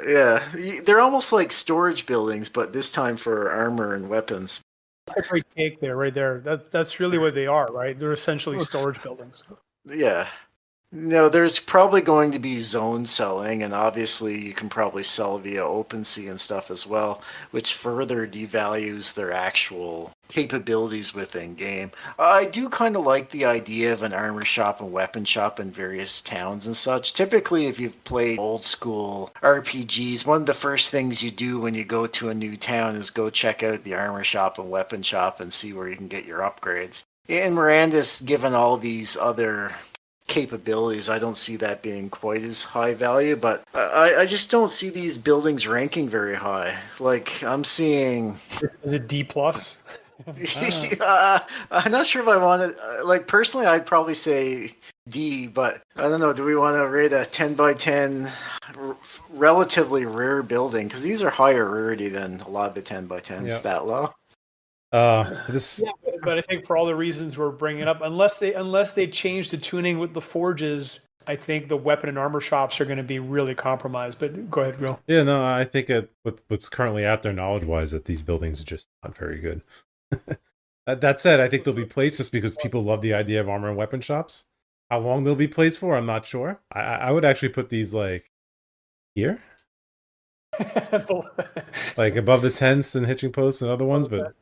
Yeah, they're almost like storage buildings, but this time for armor and weapons. That's a great take there, right there. That's really what they are, right? They're essentially storage buildings. Yeah. No, there's probably going to be zone selling, and obviously you can probably sell via OpenSea and stuff as well, which further devalues their actual capabilities within game. I do kind of like the idea of an armor shop and weapon shop in various towns and such. Typically, if you've played old school RPGs, one of the first things you do when you go to a new town is go check out the armor shop and weapon shop and see where you can get your upgrades. In Mirandus, given all these other capabilities, I don't see that being quite as high value, but I just don't see these buildings ranking very high. Like, I'm seeing Is it D plus? I'm not sure if I want to, like, personally I'd probably say D, but I don't know, do we want to rate a 10 by 10 relatively rare building, because these are higher rarity than a lot of the 10 by 10s that low. This But I think for all the reasons we're bringing up, unless they change the tuning with the forges, I think the weapon and armor shops are going to be really compromised. But go ahead, Will. Yeah, no, I think with what's currently out there knowledge-wise, that these buildings are just not very good. That said, I think they'll be placed just because people love the idea of armor and weapon shops. How long they'll be placed for, I'm not sure. I would actually put these like here, like above the tents and hitching posts and other ones, but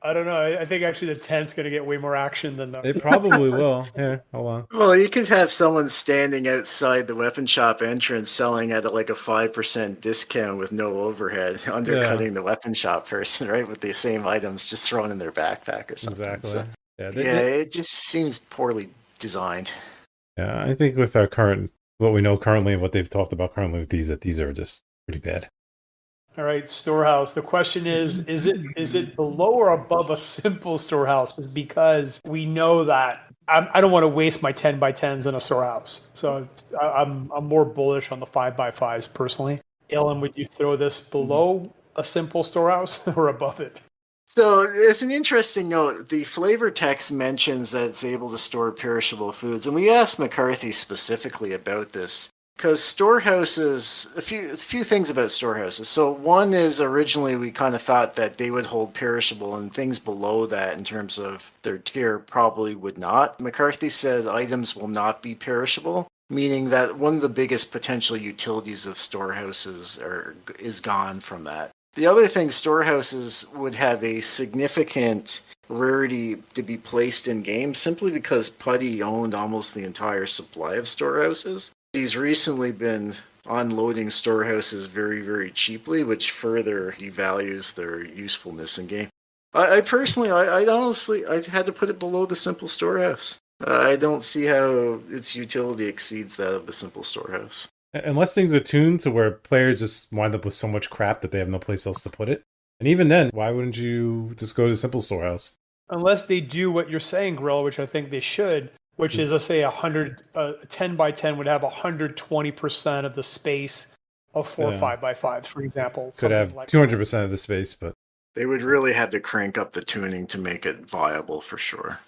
I don't know. I think actually the tent's going to get way more action than the. it probably will. Here, hold on. Well, you could have someone standing outside the weapon shop entrance selling at like a 5% discount with no overhead, undercutting the weapon shop person, right? With the same items just thrown in their backpack or something. Exactly. So, Yeah, it just seems poorly designed. Yeah, I think with our what we know currently and what they've talked about currently with these, that these are just pretty bad. All right, storehouse. The question is it below or above a simple storehouse? Because we know that I don't want to waste my 10 by 10s in a storehouse. So I'm more bullish on the 5 by 5s personally. Ellen, would you throw this below a simple storehouse or above it? So, it's an interesting note. The flavor text mentions that it's able to store perishable foods, and we asked McCarthy specifically about this. Because storehouses, a few things about storehouses. So one is originally we kind of thought that they would hold perishable, and things below that in terms of their tier probably would not. McCarthy says items will not be perishable, meaning that one of the biggest potential utilities of storehouses is gone from that. The other thing, storehouses would have a significant rarity to be placed in games simply because Putty owned almost the entire supply of storehouses. He's recently been unloading storehouses very, very cheaply, which further devalues their usefulness in game. I personally, I'd had to put it below the simple storehouse. I don't see how its utility exceeds that of the simple storehouse. Unless things are tuned to where players just wind up with so much crap that they have no place else to put it. And even then, why wouldn't you just go to the simple storehouse? Unless they do what you're saying, Grill, which I think they should, which is, let's say, 10 by 10 would have 120% of the space of 5 by 5s, for example. Could have like 200% of the space, but they would really have to crank up the tuning to make it viable for sure.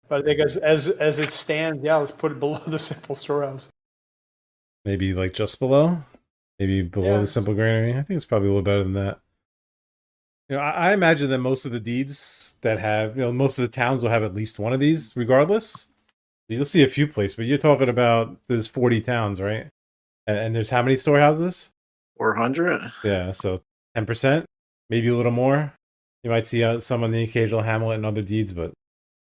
But I think as it stands, let's put it below the simple storehouse. Maybe like just below, maybe below the simple granary. I think it's probably a little better than that. I imagine that most of the deeds that have, most of the towns will have at least one of these, regardless. You'll see a few places, but you're talking about there's 40 towns, right? And there's how many storehouses? 400. Yeah, so 10%, maybe a little more. You might see some on the occasional hamlet and other deeds, but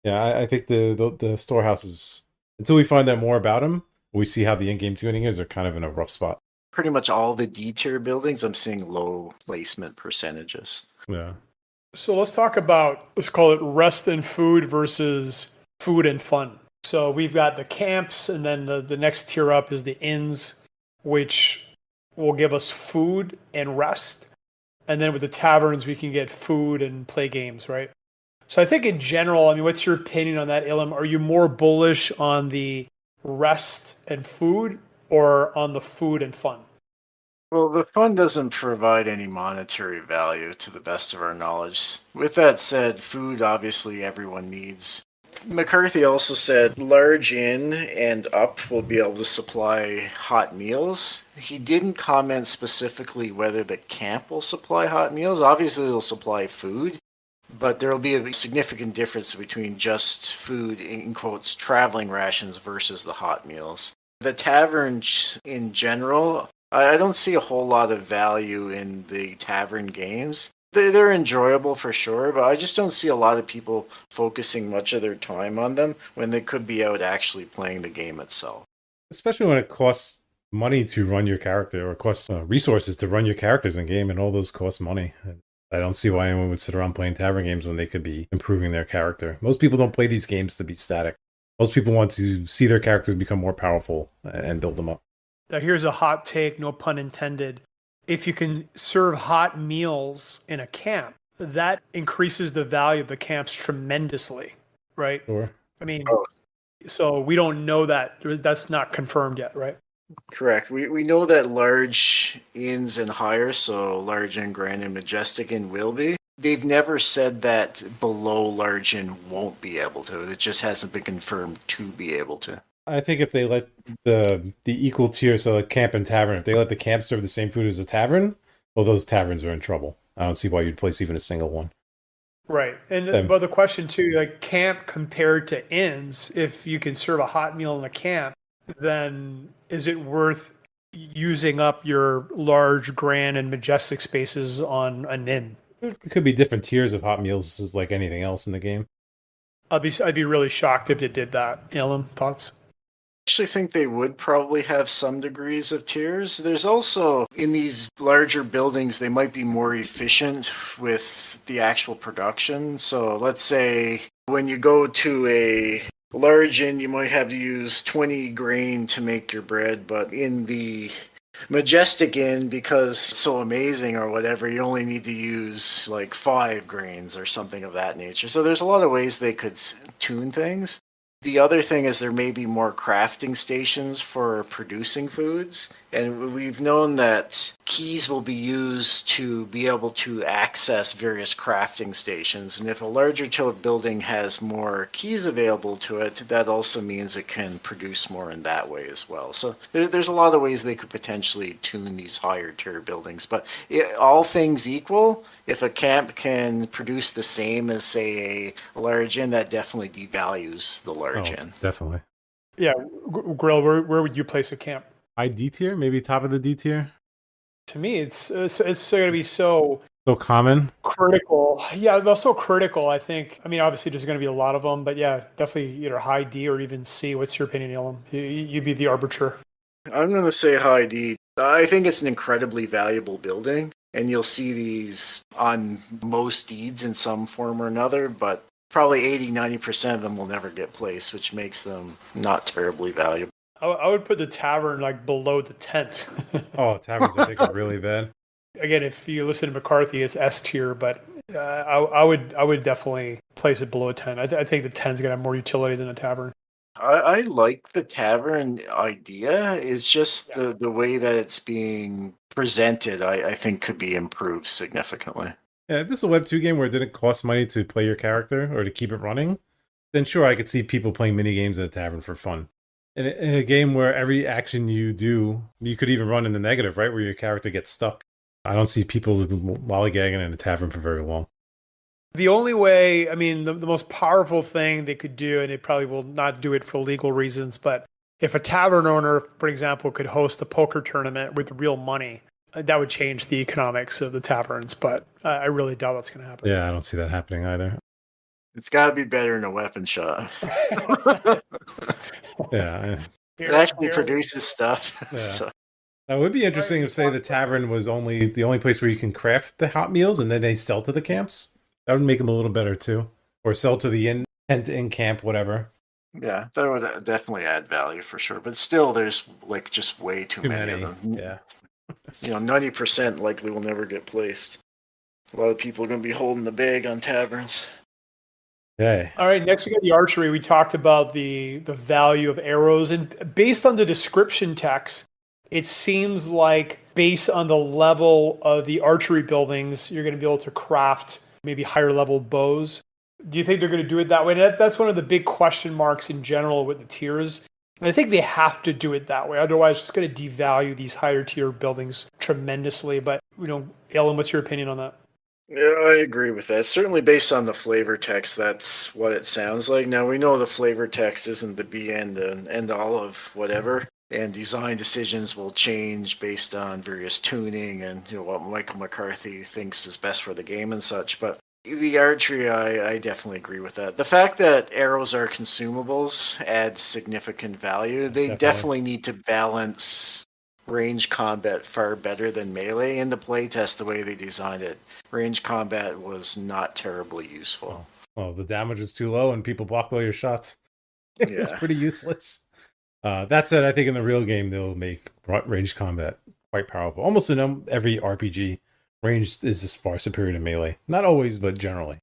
yeah, I think the storehouses, until we find out more about them, we see how the in-game tuning is, are kind of in a rough spot. Pretty much all the D-tier buildings, I'm seeing low placement percentages. Yeah. So let's talk about, let's call it rest and food versus food and fun. So we've got the camps, and then the next tier up is the inns, which will give us food and rest. And then with the taverns, we can get food and play games, right? So I think in general, what's your opinion on that, Ilham? Are you more bullish on the rest and food or on the food and fun? Well, the fun doesn't provide any monetary value to the best of our knowledge. With that said, food obviously everyone needs. McCarthy also said large inn and up will be able to supply hot meals. He didn't comment specifically whether the camp will supply hot meals. Obviously, they'll supply food, but there will be a significant difference between just food, in quotes, traveling rations versus the hot meals. The taverns in general, I don't see a whole lot of value in the tavern games. They're enjoyable for sure, but I just don't see a lot of people focusing much of their time on them when they could be out actually playing the game itself. Especially when it costs money to run your character, or costs resources to run your characters in game, and all those cost money. I don't see why anyone would sit around playing tavern games when they could be improving their character. Most people don't play these games to be static. Most people want to see their characters become more powerful and build them up. Now, here's a hot take, no pun intended. If you can serve hot meals in a camp, that increases the value of the camps tremendously, right? Sure. I mean, so we don't know that. That's not confirmed yet, right? Correct. We know that large inns and higher, so large inn, grand and majestic inn will be. They've never said that below large inn won't be able to. It just hasn't been confirmed to be able to. I think if they let the equal tier, so like camp and tavern, if they let the camp serve the same food as a tavern, well, those taverns are in trouble. I don't see why you'd place even a single one. Right. And but the question too, like camp compared to inns, if you can serve a hot meal in a camp, then is it worth using up your large, grand, and majestic spaces on an inn? It could be different tiers of hot meals, just like anything else in the game. I'd be really shocked if they did that. Alan, thoughts? I actually think they would probably have some degrees of tiers. There's also, in these larger buildings, they might be more efficient with the actual production. So let's say when you go to a large inn, you might have to use 20 grain to make your bread, but in the Majestic inn, because it's so amazing or whatever, you only need to use like 5 grains or something of that nature. So there's a lot of ways they could tune things. The other thing is there may be more crafting stations for producing foods, and we've known that keys will be used to be able to access various crafting stations, and if a larger building has more keys available to it, that also means it can produce more in that way as well. So there's a lot of ways they could potentially tune these higher tier buildings, but all things equal, if a camp can produce the same as, say, a large inn, that definitely devalues the large inn. Definitely. Yeah, Grill, where would you place a camp? High D tier, maybe top of the D tier. To me, it's going to be so common, critical. Yeah, well, so critical. I think. I mean, obviously, there's going to be a lot of them, but yeah, definitely either high D or even C. What's your opinion, Elam? You be the arbiter. I'm going to say high D. I think it's an incredibly valuable building, and you'll see these on most deeds in some form or another, but probably 80-90% of them will never get placed, which makes them not terribly valuable. I would put the tavern like below the tent. Taverns I think are really bad. Again, if you listen to McCarthy, it's S tier, but I would definitely place it below a 10. I think the 10's gonna have more utility than a tavern. I like the tavern idea. It's just the way that it's being presented, I think could be improved significantly. Yeah, if this is a Web 2 game where it didn't cost money to play your character or to keep it running, then sure, I could see people playing mini games at a tavern for fun. In a game where every action you do, you could even run in the negative, right? Where your character gets stuck. I don't see people lollygagging in a tavern for very long. The only way, I mean, the most powerful thing they could do, and they probably will not do it for legal reasons, but if a tavern owner, for example, could host a poker tournament with real money, that would change the economics of the taverns, but I really doubt that's going to happen. Yeah, I don't see that happening either. It's got to be better than a weapon shop. Yeah. It actually produces stuff. Yeah. So. That would be interesting if, say, the tavern was the only place where you can craft the hot meals and then they sell to the camps. That would make them a little better, too. Or sell to the tent in camp, whatever. Yeah, that would definitely add value for sure. But still, there's like just way too many of them. Yeah. 90% likely will never get placed. A lot of people are going to be holding the bag on taverns. Okay. All right, next we got the archery. We talked about the value of arrows, and based on the description text, it seems like based on the level of the archery buildings, you're going to be able to craft maybe higher level bows. Do you think they're going to do it that way? That's one of the big question marks in general with the tiers. And I think they have to do it that way. Otherwise, it's going to devalue these higher tier buildings tremendously. But, Alan, what's your opinion on that? Yeah, I agree with that. Certainly based on the flavor text, that's what it sounds like. Now, we know the flavor text isn't the be end and end all of whatever, and design decisions will change based on various tuning and what Michael McCarthy thinks is best for the game and such. But the archery, I definitely agree with that. The fact that arrows are consumables adds significant value. They definitely need to balance range combat far better than melee. In the playtest, the way they designed it, range combat was not terribly useful. Well, the damage is too low and people block all your shots. It's pretty useless. That said, I think in the real game, they'll make range combat quite powerful. Almost in every RPG, range is just far superior to melee. Not always, but generally.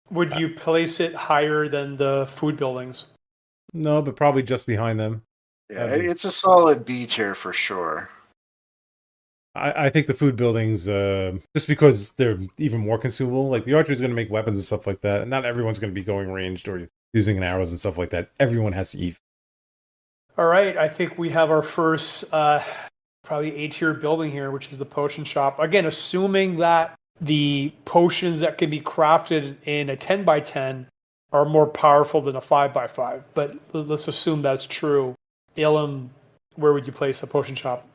Would you place it higher than the food buildings? No, but probably just behind them. Yeah, it's a solid B tier for sure. I think the food buildings, just because they're even more consumable, like the archer is going to make weapons and stuff like that, and not everyone's going to be going ranged or using arrows and stuff like that. Everyone has to eat. All right, I think we have our first probably A-tier building here, which is the potion shop. Again, assuming that the potions that can be crafted in a 10x10 are more powerful than a 5x5. But let's assume that's true. Elam, where would you place a potion shop?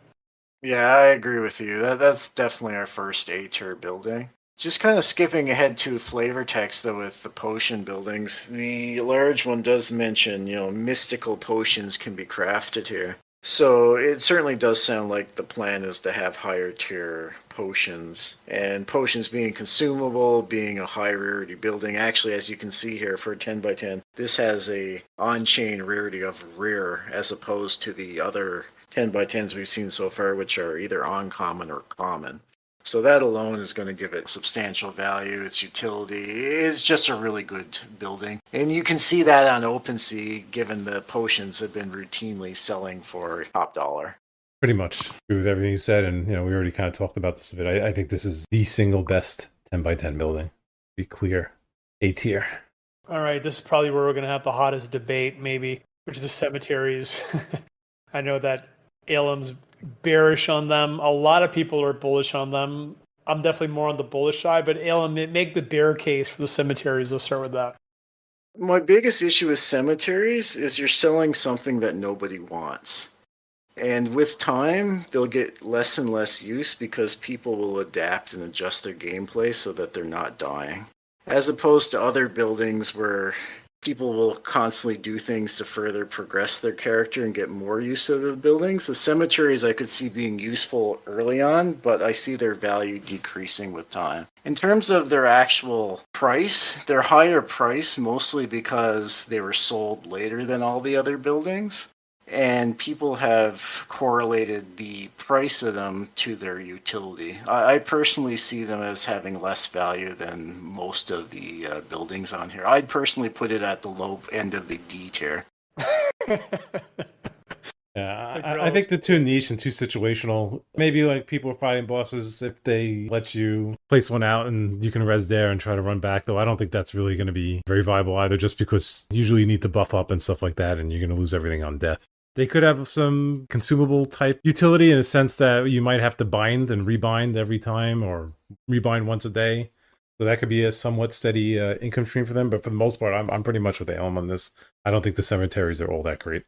Yeah, I agree with you. That's definitely our first A-tier building. Just kind of skipping ahead to flavor text, though, with the potion buildings. The large one does mention, mystical potions can be crafted here. So it certainly does sound like the plan is to have higher tier potions, and potions being consumable, being a high rarity building. Actually, as you can see here for a 10x10, this has a on-chain rarity of rare as opposed to the other 10x10s we've seen so far, which are either uncommon or common. So that alone is going to give it substantial value. Its utility is just a really good building. And you can see that on OpenSea, given the potions have been routinely selling for top dollar. Pretty much agree with everything you said. And, we already kind of talked about this a bit. I think this is the single best 10x10 building. Be clear. A tier. All right, this is probably where we're going to have the hottest debate, maybe, which is the cemeteries. I know that Elam's bearish on them. A lot of people are bullish on them. I'm definitely more on the bullish side, but Elam, make the bear case for the cemeteries. Let's start with that. My biggest issue with cemeteries is you're selling something that nobody wants. And with time, they'll get less and less use because people will adapt and adjust their gameplay so that they're not dying. As opposed to other buildings where people will constantly do things to further progress their character and get more use out of the buildings. The cemeteries I could see being useful early on, but I see their value decreasing with time. In terms of their actual price, they're higher price mostly because they were sold later than all the other buildings. And people have correlated the price of them to their utility. I personally see them as having less value than most of the buildings on here. I'd personally put it at the low end of the D tier. Yeah, I think they're too niche and too situational. Maybe like people are fighting bosses if they let you place one out and you can res there and try to run back, though I don't think that's really going to be very viable either, just because usually you need to buff up and stuff like that and you're going to lose everything on death. They could have some consumable type utility in a sense that you might have to bind and rebind every time or rebind once a day. So that could be a somewhat steady income stream for them. But for the most part, I'm pretty much with Elm on this. I don't think the cemeteries are all that great.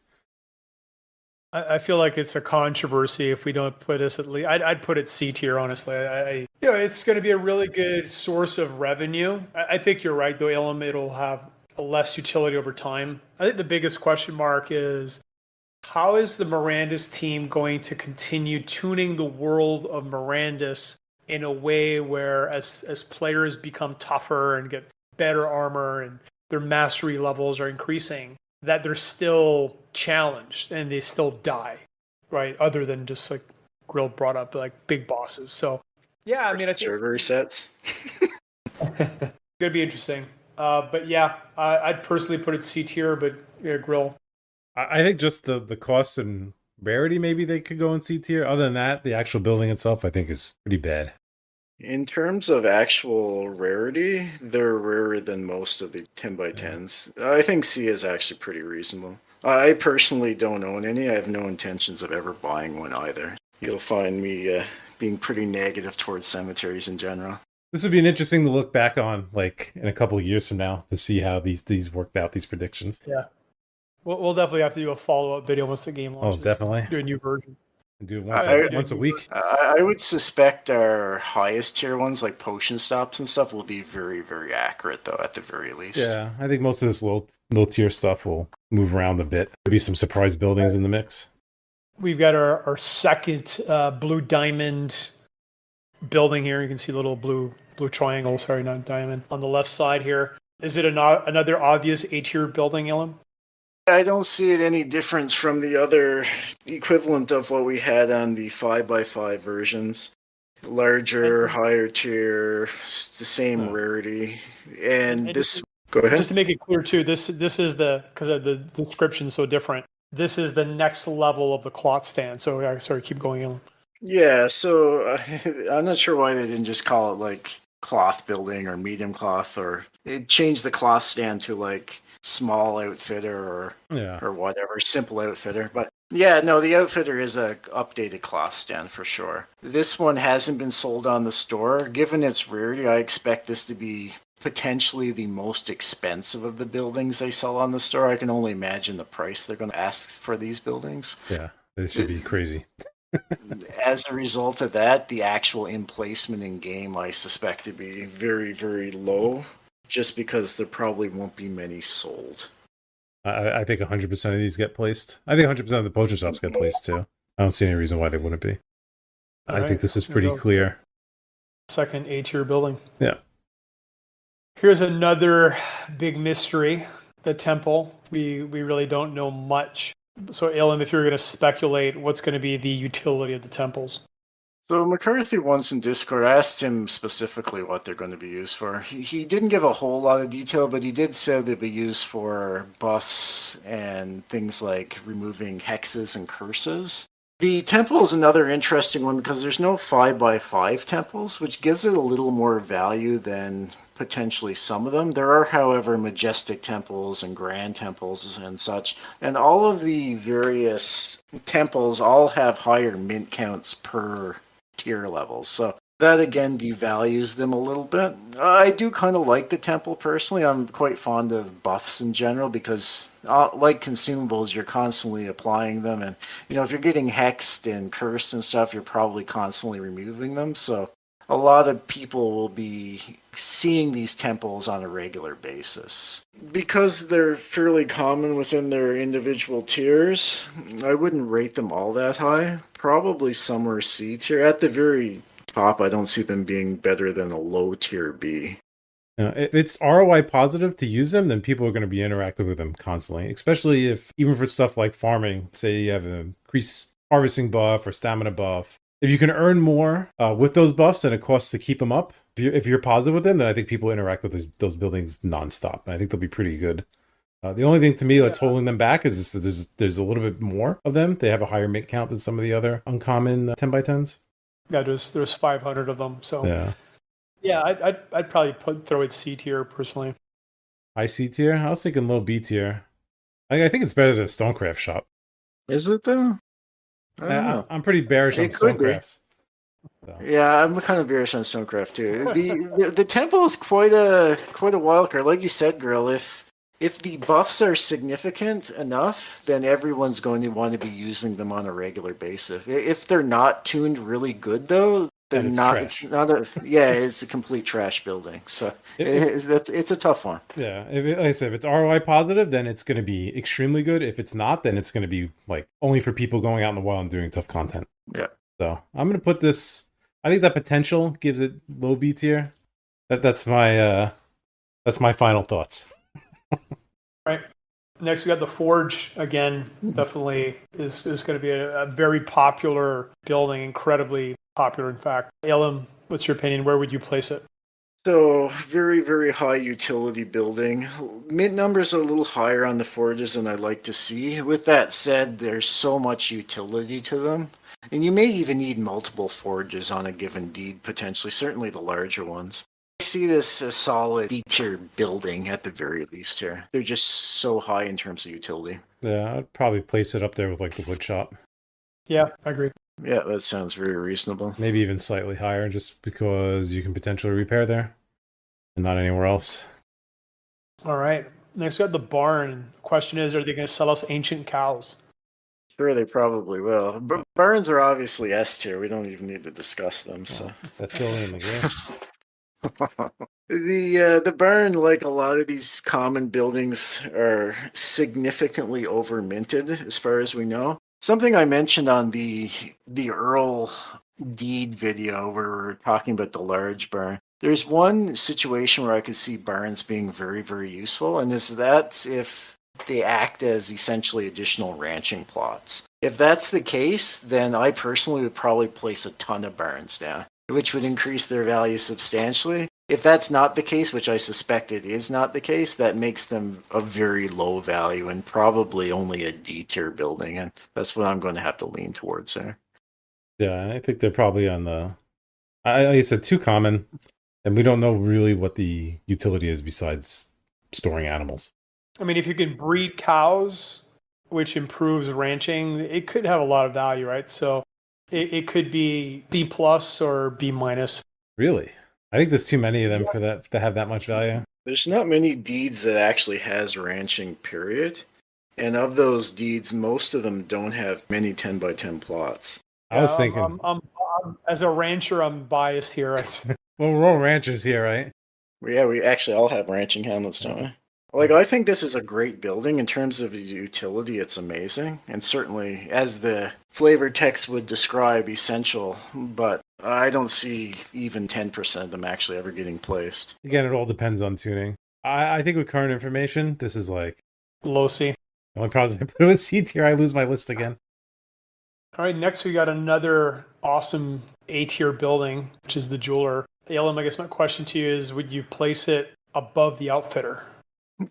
I feel like it's a controversy if we don't put us at least. I'd put it C tier, honestly. It's going to be a really good source of revenue. I think you're right, though, Elm. It'll have a less utility over time. I think the biggest question mark is, how is the Mirandus team going to continue tuning the world of Mirandus in a way where as players become tougher and get better armor and their mastery levels are increasing, that they're still challenged and they still die, right? Other than just like Grill brought up, like big bosses. So yeah, I mean, I think server resets. it's gonna be interesting. But yeah, I'd personally put it C tier, but yeah, Grill. I think just the cost and rarity, maybe they could go in C tier. Other than that, the actual building itself, I think, is pretty bad. In terms of actual rarity, they're rarer than most of the 10 by 10s. I think C is actually pretty reasonable. I personally don't own any. I have no intentions of ever buying one either. You'll find me being pretty negative towards cemeteries in general. This would be an interesting to look back on, like in a couple of years from now, to see how these worked out, these predictions. Yeah. We'll definitely have to do a follow-up video once the game launches. definitely. Do a new version. Do it once a week. I would suspect our highest tier ones, like potion stops and stuff, will be very, very accurate, though, at the very least. Yeah, I think most of this low tier stuff will move around a bit. There'll be some surprise buildings in the mix. We've got our second blue diamond building here. You can see a little blue triangle. Sorry, not diamond. On the left side here. Is it another obvious A-tier building, Elam? I don't see it any difference from the other equivalent of what we had on the 5x5 versions. Larger, higher tier, the same rarity. And this, go ahead. Just to make it clear too, this is because of the description so different. This is the next level of the cloth stand. So sorry, keep going, Elam. Yeah, so I'm not sure why they didn't just call it like cloth building or medium cloth, or it changed the cloth stand to like small outfitter or whatever, simple outfitter. But yeah, no, the outfitter is a updated cloth stand for sure. This one hasn't been sold on the store. Given its rarity, I expect this to be potentially the most expensive of the buildings they sell on the store. I can only imagine the price they're going to ask for these buildings. Yeah, they should be crazy. As a result of that, the actual emplacement in game, I suspect, to be very, very low, just because there probably won't be many sold. I think 100% of these get placed. I think 100% of the potion shops get placed too. I don't see any reason why they wouldn't be. I think this is pretty clear. Second A-tier building. Yeah. Here's another big mystery, the temple. We really don't know much. So, Elam, if you're going to speculate, what's going to be the utility of the temples? So McCarthy once in Discord asked him specifically what they're going to be used for. He didn't give a whole lot of detail, but he did say they'd be used for buffs and things like removing hexes and curses. The temple is another interesting one because there's no 5x5 temples, which gives it a little more value than potentially some of them. There are, however, Majestic temples and Grand temples and such, and all of the various temples all have higher mint counts per tier levels. So that again devalues them a little bit. I do kind of like the temple personally. I'm quite fond of buffs in general because like consumables, you're constantly applying them, and if you're getting hexed and cursed and stuff, you're probably constantly removing them. So a lot of people will be seeing these temples on a regular basis. Because they're fairly common within their individual tiers, I wouldn't rate them all that high. Probably somewhere C tier. At the very top, I don't see them being better than a low tier B. If it's ROI positive to use them, then people are going to be interactive with them constantly, especially if, even for stuff like farming, say you have an increased harvesting buff or stamina buff. If you can earn more with those buffs than it costs to keep them up, if you're positive with them, then I think people interact with those buildings nonstop. And I think they'll be pretty good. The only thing to me that's holding them back is that there's a little bit more of them. They have a higher mint count than some of the other uncommon 10x10s. Yeah, there's 500 of them. So yeah, I'd probably throw it C tier personally. High C tier? I was thinking low B tier. I think it's better than a Stonecraft shop. Is it though? I don't know. I'm pretty bearish on Stonecrafts. So. Yeah, I'm kind of bearish on Stonecraft too. The temple is quite a wild card. Like you said, Grill, if the buffs are significant enough, then everyone's going to want to be using them on a regular basis. If they're not tuned really good, though, they're not. Trash. It's a complete trash building. So it's a tough one. Yeah, like I said, if it's ROI positive, then it's going to be extremely good. If it's not, then it's going to be like only for people going out in the wild and doing tough content. Yeah. So I'm going to put this. I think that potential gives it low B tier. That's my final thoughts. Right. Next, we got the Forge. Again, definitely is going to be a very popular building, incredibly popular, in fact. Elam, what's your opinion? Where would you place it? So, very, very high utility building. Mint numbers are a little higher on the Forges than I'd like to see. With that said, there's so much utility to them. And you may even need multiple forges on a given deed, potentially, certainly the larger ones. I see this as a solid B-tier building at the very least here. They're just so high in terms of utility. Yeah, I'd probably place it up there with like the wood shop. Yeah, I agree. Yeah, that sounds very reasonable. Maybe even slightly higher, just because you can potentially repair there and not anywhere else. All right. Next, we have the barn. The question is, are they going to sell us ancient cows? Sure, they probably will. But barns are obviously S tier. We don't even need to discuss them. So That's still in the game. the barn, like a lot of these common buildings, are significantly over minted as far as we know. Something I mentioned on the Earl deed video where we were talking about the large barn. There's one situation where I could see barns being very, very useful, and that's if they act as essentially additional ranching plots. If that's the case, then I personally would probably place a ton of barns down, which would increase their value substantially. If that's not the case, which I suspect it is not the case, that makes them a very low value and probably only a D tier building, and that's what I'm going to have to lean towards there. Yeah, I think they're probably on the, like I said, too common, and we don't know really what the utility is besides storing animals. I mean, if you can breed cows, which improves ranching, it could have a lot of value, right? So it could be B plus or B minus. Really? I think there's too many of them for that to have that much value. There's not many deeds that actually has ranching, period. And of those deeds, most of them don't have many 10 by 10 plots. I was thinking, I'm, as a rancher, I'm biased here. Right? well, we're all ranchers here, right? Yeah, we actually all have ranching hamlets, don't we? Like, I think this is a great building. In terms of utility, it's amazing. And certainly, as the flavor text would describe, essential. But I don't see even 10% of them actually ever getting placed. Again, it all depends on tuning. I think with current information, this is like Low C. the only problem is I put it with C tier, I lose my list again. All right, next we got another awesome A tier building, which is the jeweler. Alem, I guess my question to you is, would you place it above the outfitter?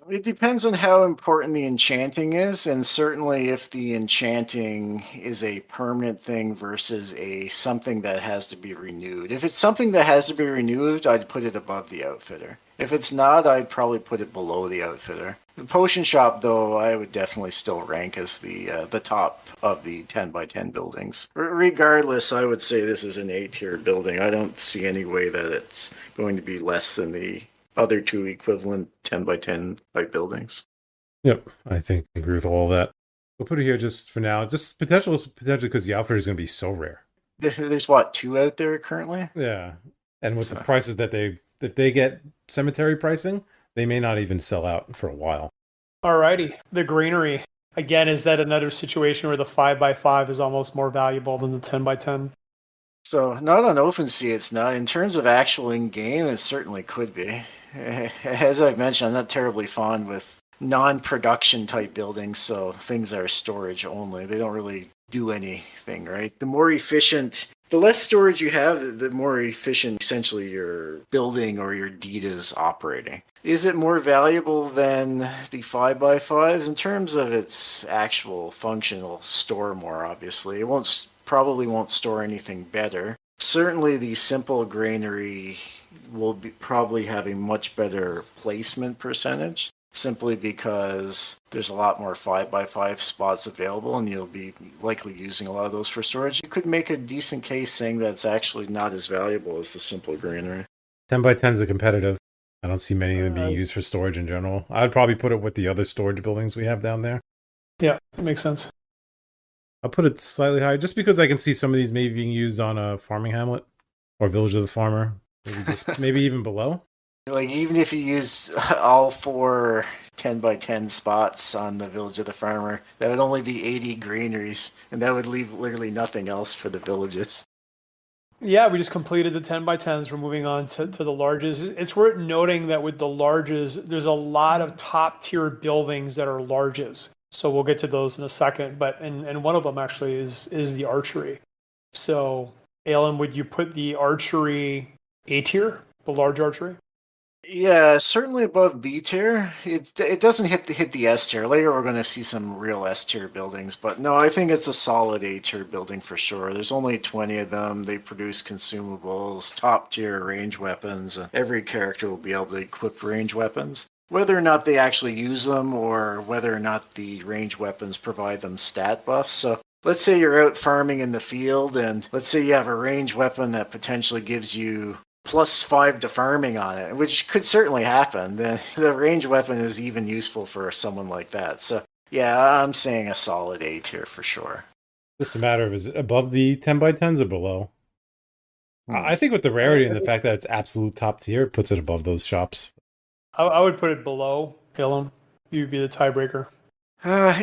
It depends on how important the enchanting is, and certainly if the enchanting is a permanent thing versus something that has to be renewed. If it's something that has to be renewed, I'd put it above the outfitter. If it's not, I'd probably put it below the outfitter. The potion shop, though, I would definitely still rank as the top of the 10 by 10 buildings. Regardless, I would say this is an A tier building. I don't see any way that it's going to be less than the other two equivalent 10 by 10 type buildings. Yep, I think I agree with all that. We'll put it here just for now. Just potentially because the outfitter is going to be so rare. There's what, 2 out there currently? Yeah, and with the prices that they get cemetery pricing, they may not even sell out for a while. Alrighty, the greenery. Again, is that another situation where the 5 by 5 is almost more valuable than the 10 by 10? So not on OpenSea, it's not. In terms of actual in-game, it certainly could be. As I've mentioned, I'm not terribly fond with non-production type buildings, so things that are storage only. They don't really do anything, right? The more efficient, the less storage you have, the more efficient essentially your building or your deed is operating. Is it more valuable than the 5x5s? In terms of its actual function, it'll store more, obviously. It probably won't store anything better. Certainly the simple granary will probably have a much better placement percentage, simply because there's a lot more 5x5 spots available and you'll be likely using a lot of those for storage. You could make a decent case saying that it's actually not as valuable as the simple granary. 10 by 10s are competitive. I don't see many of them being used for storage in general. I'd probably put it with the other storage buildings we have down there. Yeah, that makes sense. I'll put it slightly higher just because I can see some of these maybe being used on a farming hamlet or village of the farmer. Maybe even below. Like, even if you use all 4 10 by 10 spots on the village of the farmer, that would only be 80 granaries, and that would leave literally nothing else for the villages. Yeah, we just completed the 10 by 10s. We're moving on to the larges. It's worth noting that with the larges, there's a lot of top tier buildings that are larges. So we'll get to those in a second. But and one of them actually is the archery. So, Alan, would you put the archery A tier, the large archery? Yeah, certainly above B tier. It doesn't hit the S tier. Later we're going to see some real S tier buildings, but no, I think it's a solid A tier building for sure. There's only 20 of them. They produce consumables, top tier range weapons. Every character will be able to equip range weapons. Whether or not they actually use them or whether or not the range weapons provide them stat buffs. So let's say you're out farming in the field and let's say you have a range weapon that potentially gives you +5 to farming on it, which could certainly happen. The range weapon is even useful for someone like that. So yeah, I'm saying a solid A tier for sure. Just a matter of, is it above the 10 by 10s or below? I think with the rarity and the fact that it's absolute top tier, it puts it above those shops. I would put it below Ilum. You'd be the tiebreaker.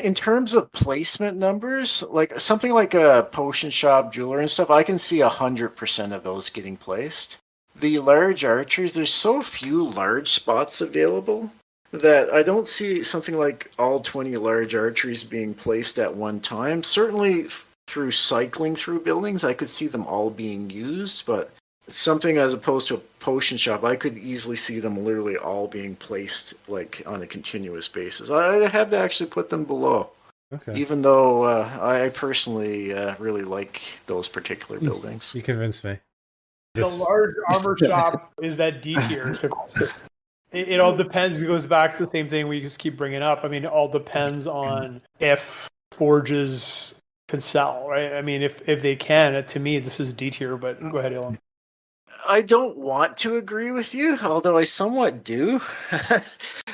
In terms of placement numbers, like something like a potion shop, jeweler and stuff, I can see 100% of those getting placed. The large archers, there's so few large spots available that I don't see something like all 20 large archeries being placed at one time. Certainly through cycling through buildings, I could see them all being used, but something as opposed to a potion shop, I could easily see them literally all being placed like on a continuous basis. I have to actually put them below. Okay. Even though I personally really like those particular buildings. You convinced me. The large armor shop is that D tier. It all depends. It goes back to the same thing we just keep bringing up. I mean, it all depends on if forges can sell, right? I mean, if they can, to me, this is D tier, but go ahead, Elon. I don't want to agree with you, although I somewhat do.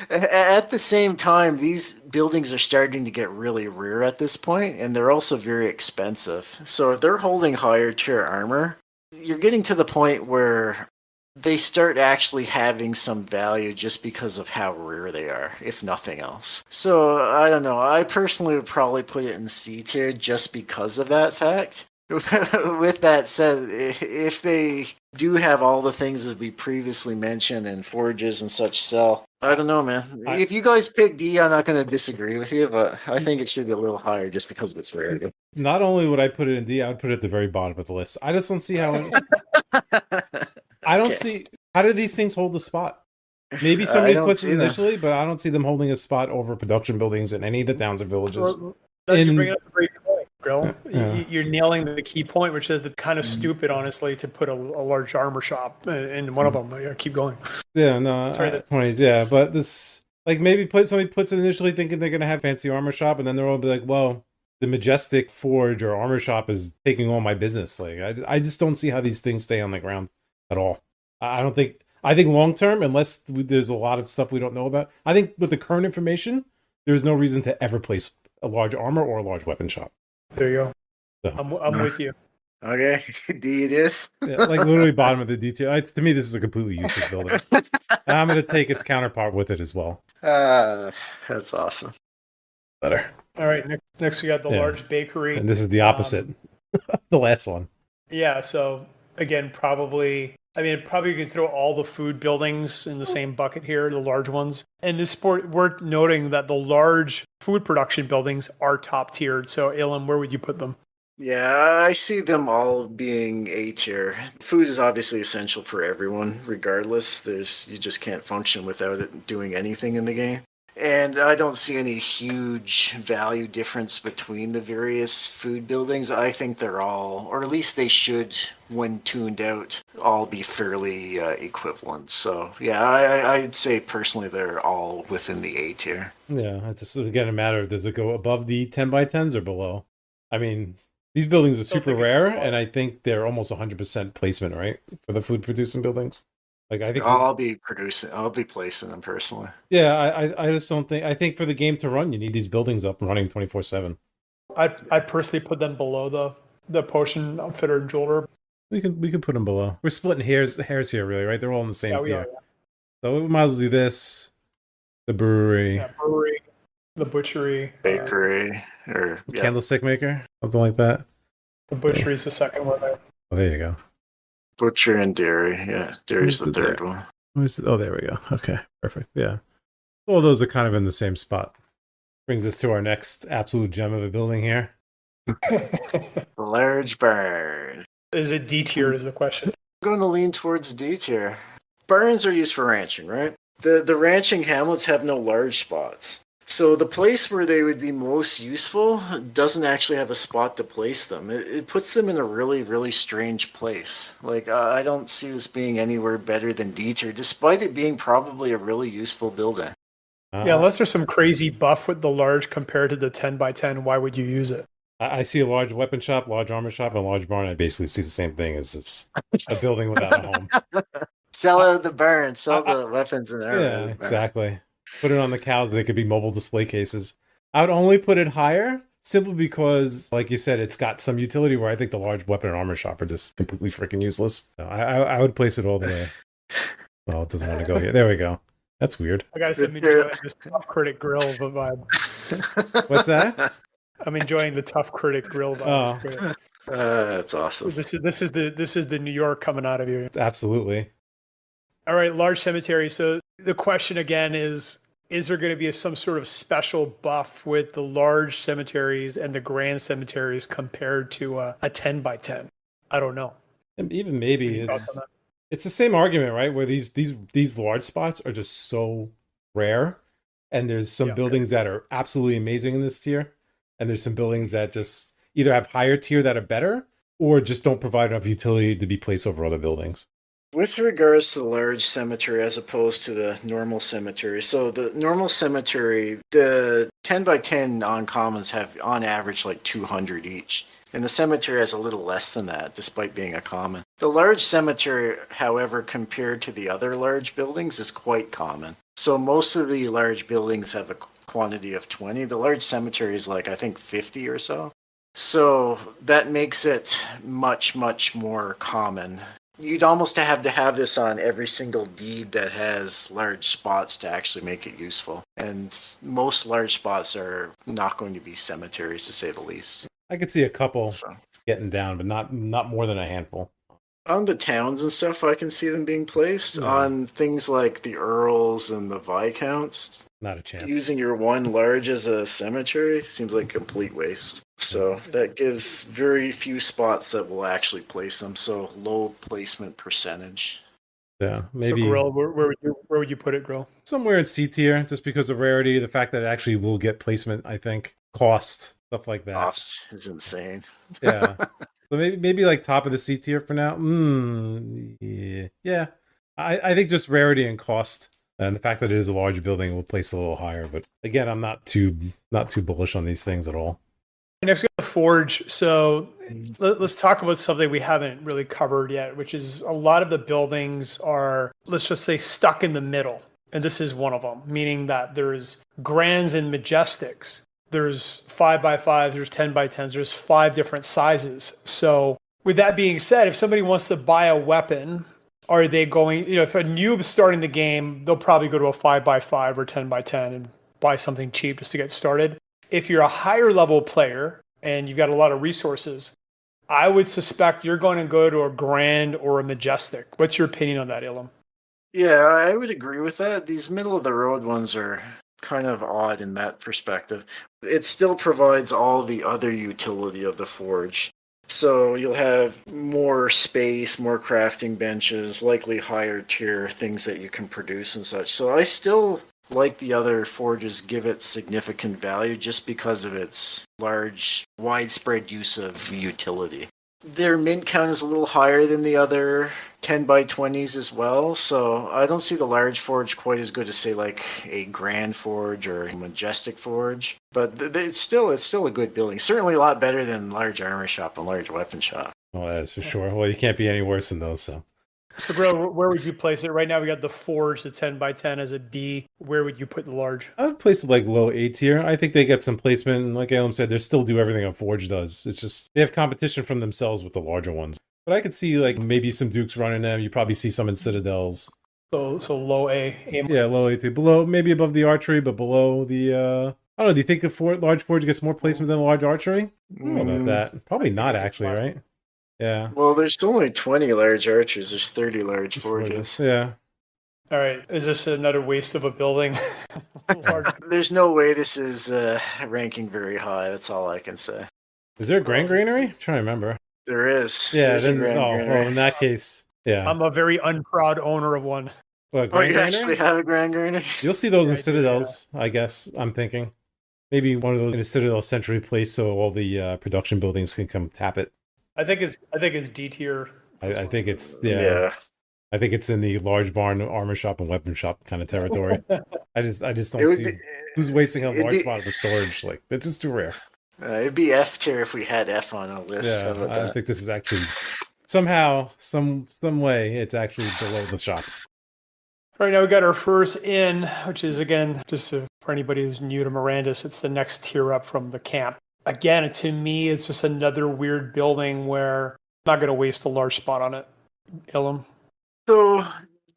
At the same time, these buildings are starting to get really rare at this point, and they're also very expensive. So if they're holding higher tier armor, you're getting to the point where they start actually having some value just because of how rare they are, if nothing else. So I don't know. I personally would probably put it in C tier just because of that fact. With that said, if they do have all the things that we previously mentioned and forges and such sell, I don't know, man. If you guys pick D, I'm not going to disagree with you, but I think it should be a little higher just because of its rarity. Not only would I put it in D, I would put it at the very bottom of the list. I just don't see how... I don't see... How do these things hold a spot? Maybe somebody puts it initially, but I don't see them holding a spot over production buildings in any of the towns or villages. You bring up a great point, Grill. You're nailing the key point, which is kind of stupid, honestly, to put a large armor shop in one of them. Yeah, keep going. Yeah, no, 20s, yeah, but this, like, maybe somebody puts it initially thinking they're going to have fancy armor shop, and then they're all be like, well, the Majestic forge or armor shop is taking all my business. Like, I just don't see how these things stay on the ground at all. I think long term, unless there's a lot of stuff we don't know about, I think with the current information, there's no reason to ever place a large armor or a large weapon shop. There you go. So, I'm with you. Okay, D it is. Yeah, like literally bottom of the detail. To me, this is a completely useless building. And I'm going to take its counterpart with it as well. That's awesome. Better. All right, next we got the large bakery. And this is the opposite. The last one. Yeah, so again, probably you can throw all the food buildings in the same bucket here, the large ones. And this worth noting that the large food production buildings are top tiered. So, Alan, where would you put them? Yeah, I see them all being A tier. Food is obviously essential for everyone, regardless. You just can't function without it doing anything in the game. And I don't see any huge value difference between the various food buildings. I think they're all, or at least they should, when tuned out, all be fairly equivalent. So, yeah, I'd say personally they're all within the A tier. Yeah, it's just, again, a matter of does it go above the 10 by 10s or below? I mean, these buildings are super rare, and I think they're almost 100% placement, right, for the food producing buildings. Like, I think I'll be placing them personally. Yeah, I just don't think. I think for the game to run, you need these buildings up and running 24/7. I personally put them below the potion outfitter and jeweler. We could put them below. We're splitting hairs here, really, right? They're all in the same tier. Yeah. So we might as well do this. The brewery, the butchery, bakery, or candlestick maker, something like that. The butchery is the second one there. Oh, there you go. Butcher and dairy. Yeah, dairy's the third one. Oh, there we go. Okay, perfect. Yeah. All those are kind of in the same spot. Brings us to our next absolute gem of a building here. Large bird. Is it D tier is the question. I'm going to lean towards D tier. barns are used for ranching, right? The ranching hamlets have no large spots. So the place where they would be most useful doesn't actually have a spot to place them. It puts them in a really, really strange place. Like, I don't see this being anywhere better than D tier, despite it being probably a really useful building. Yeah, unless there's some crazy buff with the large compared to the 10 by 10, why would you use it? I see a large weapon shop, large armor shop, and a large barn. I basically see the same thing as it's a building without a home. Sell out the barn, sell the weapons and armor. Yeah, exactly. Put it on the cows. They could be mobile display cases. I would only put it higher simply because, like you said, it's got some utility where I think the large weapon and armor shop are just completely freaking useless. So I would place it all the way. Well, it doesn't want to go here. There we go. That's weird. I gotta say, I'm enjoying this tough critic grill vibe. What's that? I'm enjoying the tough critic grill vibe. It's great. That's awesome. This is the New York coming out of you. Absolutely. All right, large cemetery. So the question again is there going to be some sort of special buff with the large cemeteries and the grand cemeteries compared to a 10 by 10? I don't know. And even maybe it's the same argument, right? Where these large spots are just so rare, and there's some buildings that are absolutely amazing in this tier, and there's some buildings that just either have higher tier that are better, or just don't provide enough utility to be placed over other buildings. With regards to the large cemetery as opposed to the normal cemetery, so the normal cemetery, the 10 by 10 uncommons have on average like 200 each. And the cemetery has a little less than that, despite being a common. The large cemetery, however, compared to the other large buildings, is quite common. So most of the large buildings have a quantity of 20. The large cemetery is like, I think, 50 or so. So that makes it much, much more common. You'd almost have to have this on every single deed that has large spots to actually make it useful. And most large spots are not going to be cemeteries, to say the least. I could see a couple getting down, but not more than a handful. On the towns and stuff, I can see them being placed. Yeah. On things like the Earls and the Viscounts, not a chance. Using your one large as a cemetery seems like a complete waste. So that gives very few spots that will actually place them. So low placement percentage. Yeah, maybe. So Grill, where would you put it, Grill? Somewhere in C tier, just because of rarity, the fact that it actually will get placement, I think, cost, stuff like that. Cost is insane. Yeah. So maybe like top of the C tier for now. Yeah. I think just rarity and cost, and the fact that it is a large building will place a little higher. But again, I'm not too bullish on these things at all. Next, we have Forge. So let's talk about something we haven't really covered yet, which is a lot of the buildings are, let's just say, stuck in the middle. And this is one of them, meaning that there's Grands and Majestics. There's 5 by 5s, there's 10 by 10s, there's 5 different sizes. So with that being said, if somebody wants to buy a weapon, are they going, if a noob starting the game, they'll probably go to a 5 by 5 or 10 by 10 and buy something cheap just to get started. If you're a higher level player and you've got a lot of resources, I would suspect you're going to go to a Grand or a Majestic. What's your opinion on that, Ilum? Yeah, I would agree with that. These middle of the road ones are kind of odd in that perspective. It still provides all the other utility of the Forge. So you'll have more space, more crafting benches, likely higher tier things that you can produce and such. So I still, like the other forges, give it significant value just because of its large, widespread use of utility. Their mint count is a little higher than the other 10 by 20s as well, so I don't see the large forge quite as good as, say, like a Grand Forge or a Majestic Forge. But it's still a good building. Certainly a lot better than large armor shop and large weapon shop. Well, that's for sure. Well, you can't be any worse than those, so. So, Grill, where would you place it? Right now, we got the Forge, the 10 by 10 as a B. Where would you put the large? I would place it like low A tier. I think they get some placement. And like Ilum said, they still do everything a Forge does. It's just they have competition from themselves with the larger ones. But I could see like maybe some Dukes running them. You probably see some in Citadels. So low A. Yeah, low A tier. Below, maybe above the archery, but below the... I don't know. Do you think the large Forge gets more placement than a large archery? I don't know about that. Probably not, actually, right? Yeah. Well, there's only 20 large archers. There's 30 large forges. Yeah. All right. Is this another waste of a building? There's no way this is ranking very high. That's all I can say. Is there a Grand Granary? I'm trying to remember. There is. Yeah. Well, in that case, Yeah. I'm a very unproud owner of one. What, Oh, Grand you actually Granary? have a Grand Granary? You'll see those Yeah, in I do, Citadels, I guess, I'm thinking. Maybe one of those in a Citadel centrally placed so all the production buildings can come tap it. I think it's D tier. I think it's, Yeah. I think it's in the large barn, armor shop, and weapon shop kind of territory. I just It don't would be. see who's wasting a It'd large be. spot for storage. Like, that's just too rare. It'd be F tier if we had F on a list. How Yeah, about I that? think this is actually somehow, some way, it's actually below the shops. All right, now we got our first inn, which is again just for anybody who's new to Mirandus, it's the next tier up from the camp. Again, to me, it's just another weird building where I'm not going to waste a large spot on it. Ilum. So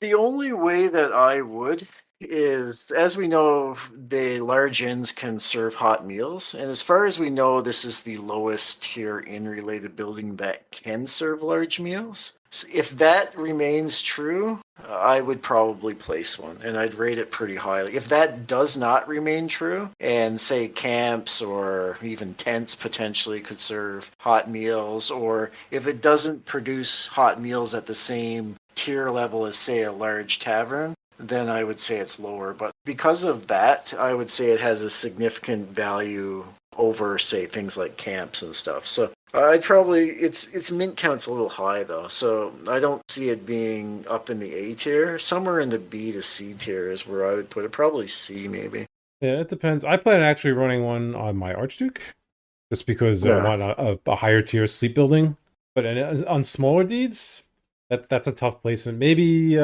the only way that I would is, as we know, the large inns can serve hot meals, and as far as we know, this is the lowest tier inn-related building that can serve large meals. So if that remains true, I would probably place one, and I'd rate it pretty highly. If that does not remain true, and say camps or even tents potentially could serve hot meals, or if it doesn't produce hot meals at the same tier level as, say, a large tavern, then I would say it's lower. But because of that, I would say it has a significant value over, say, things like camps and stuff. So I'd probably, its mint count's a little high though, so I don't see it being up in the A tier. Somewhere in the B to C tier is where I would put it. Probably C maybe. Yeah, it depends. I plan on actually running one on my Archduke, just because I Yeah. want a higher tier sleep building. But on smaller deeds, that's a tough placement. Maybe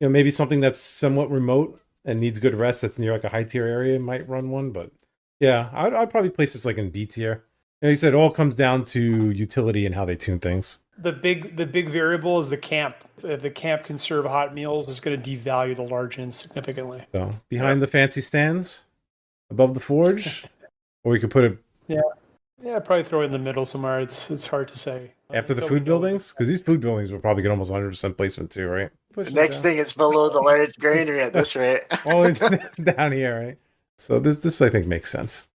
maybe something that's somewhat remote and needs good rest that's near like a high tier area might run one. But yeah, I'd probably place this like in B tier. You said it all comes down to utility and how they tune things. The big variable is the camp. If the camp can serve hot meals, it's going to devalue the large inn significantly. So behind the fancy stands, above the forge, or we could put it Yeah, probably throw it in the middle somewhere. It's hard to say. after the Until we food know. buildings, because these food buildings will probably get almost 100% placement too, right? The Pushing next thing is below the large granary at this rate. all the way down here, right? So this I think makes sense.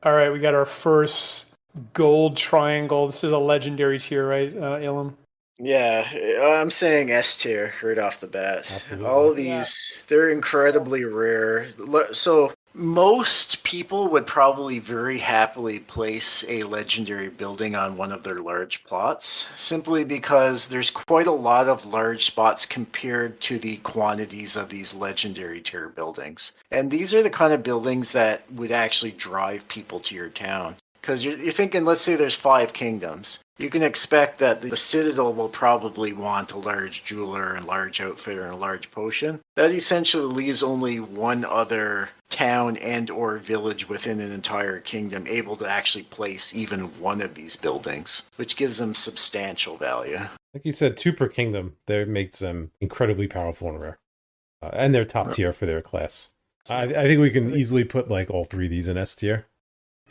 All right, we got our first gold triangle. This is a legendary tier, right, Ilum? Yeah, I'm saying S tier right off the bat. Absolutely. All of these, they're incredibly rare. So most people would probably very happily place a legendary building on one of their large plots, simply because there's quite a lot of large spots compared to the quantities of these legendary tier buildings. And these are the kind of buildings that would actually drive people to your town. Because you're thinking, let's say there's 5 kingdoms. You can expect that the Citadel will probably want a large jeweler and large outfitter and a large potion. That essentially leaves only one other town and or village within an entire kingdom able to actually place even one of these buildings, which gives them substantial value. Like you said, 2 per kingdom. That makes them incredibly powerful and rare, and they're top tier for their class. I think we can easily put like all 3 of these in S tier.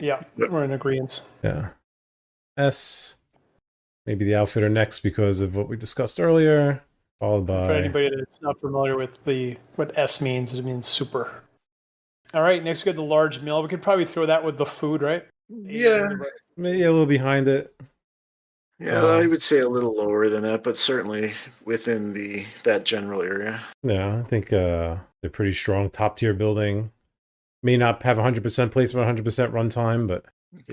Yeah, we're in agreement. Yeah, S. Maybe the outfitter next because of what we discussed earlier. Followed by For anybody that's not familiar with what S means, it means super. All right, next we got the large mill. We could probably throw that with the food, right? Yeah. maybe a little behind it. Yeah, I would say a little lower than that, but certainly within that general area. Yeah, I think they're pretty strong. Top tier building. May not have 100% placement, 100% runtime, but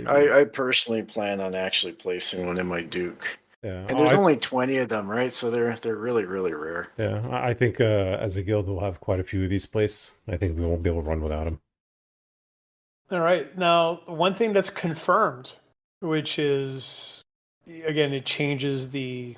I personally plan on actually placing one in my Duke. yeah, And there's only 20 of them, right? So they're really, really rare. yeah. I think as a guild we'll have quite a few of these placed. I think we won't be able to run without them. All right. Now, one thing that's confirmed, which is, again, it changes the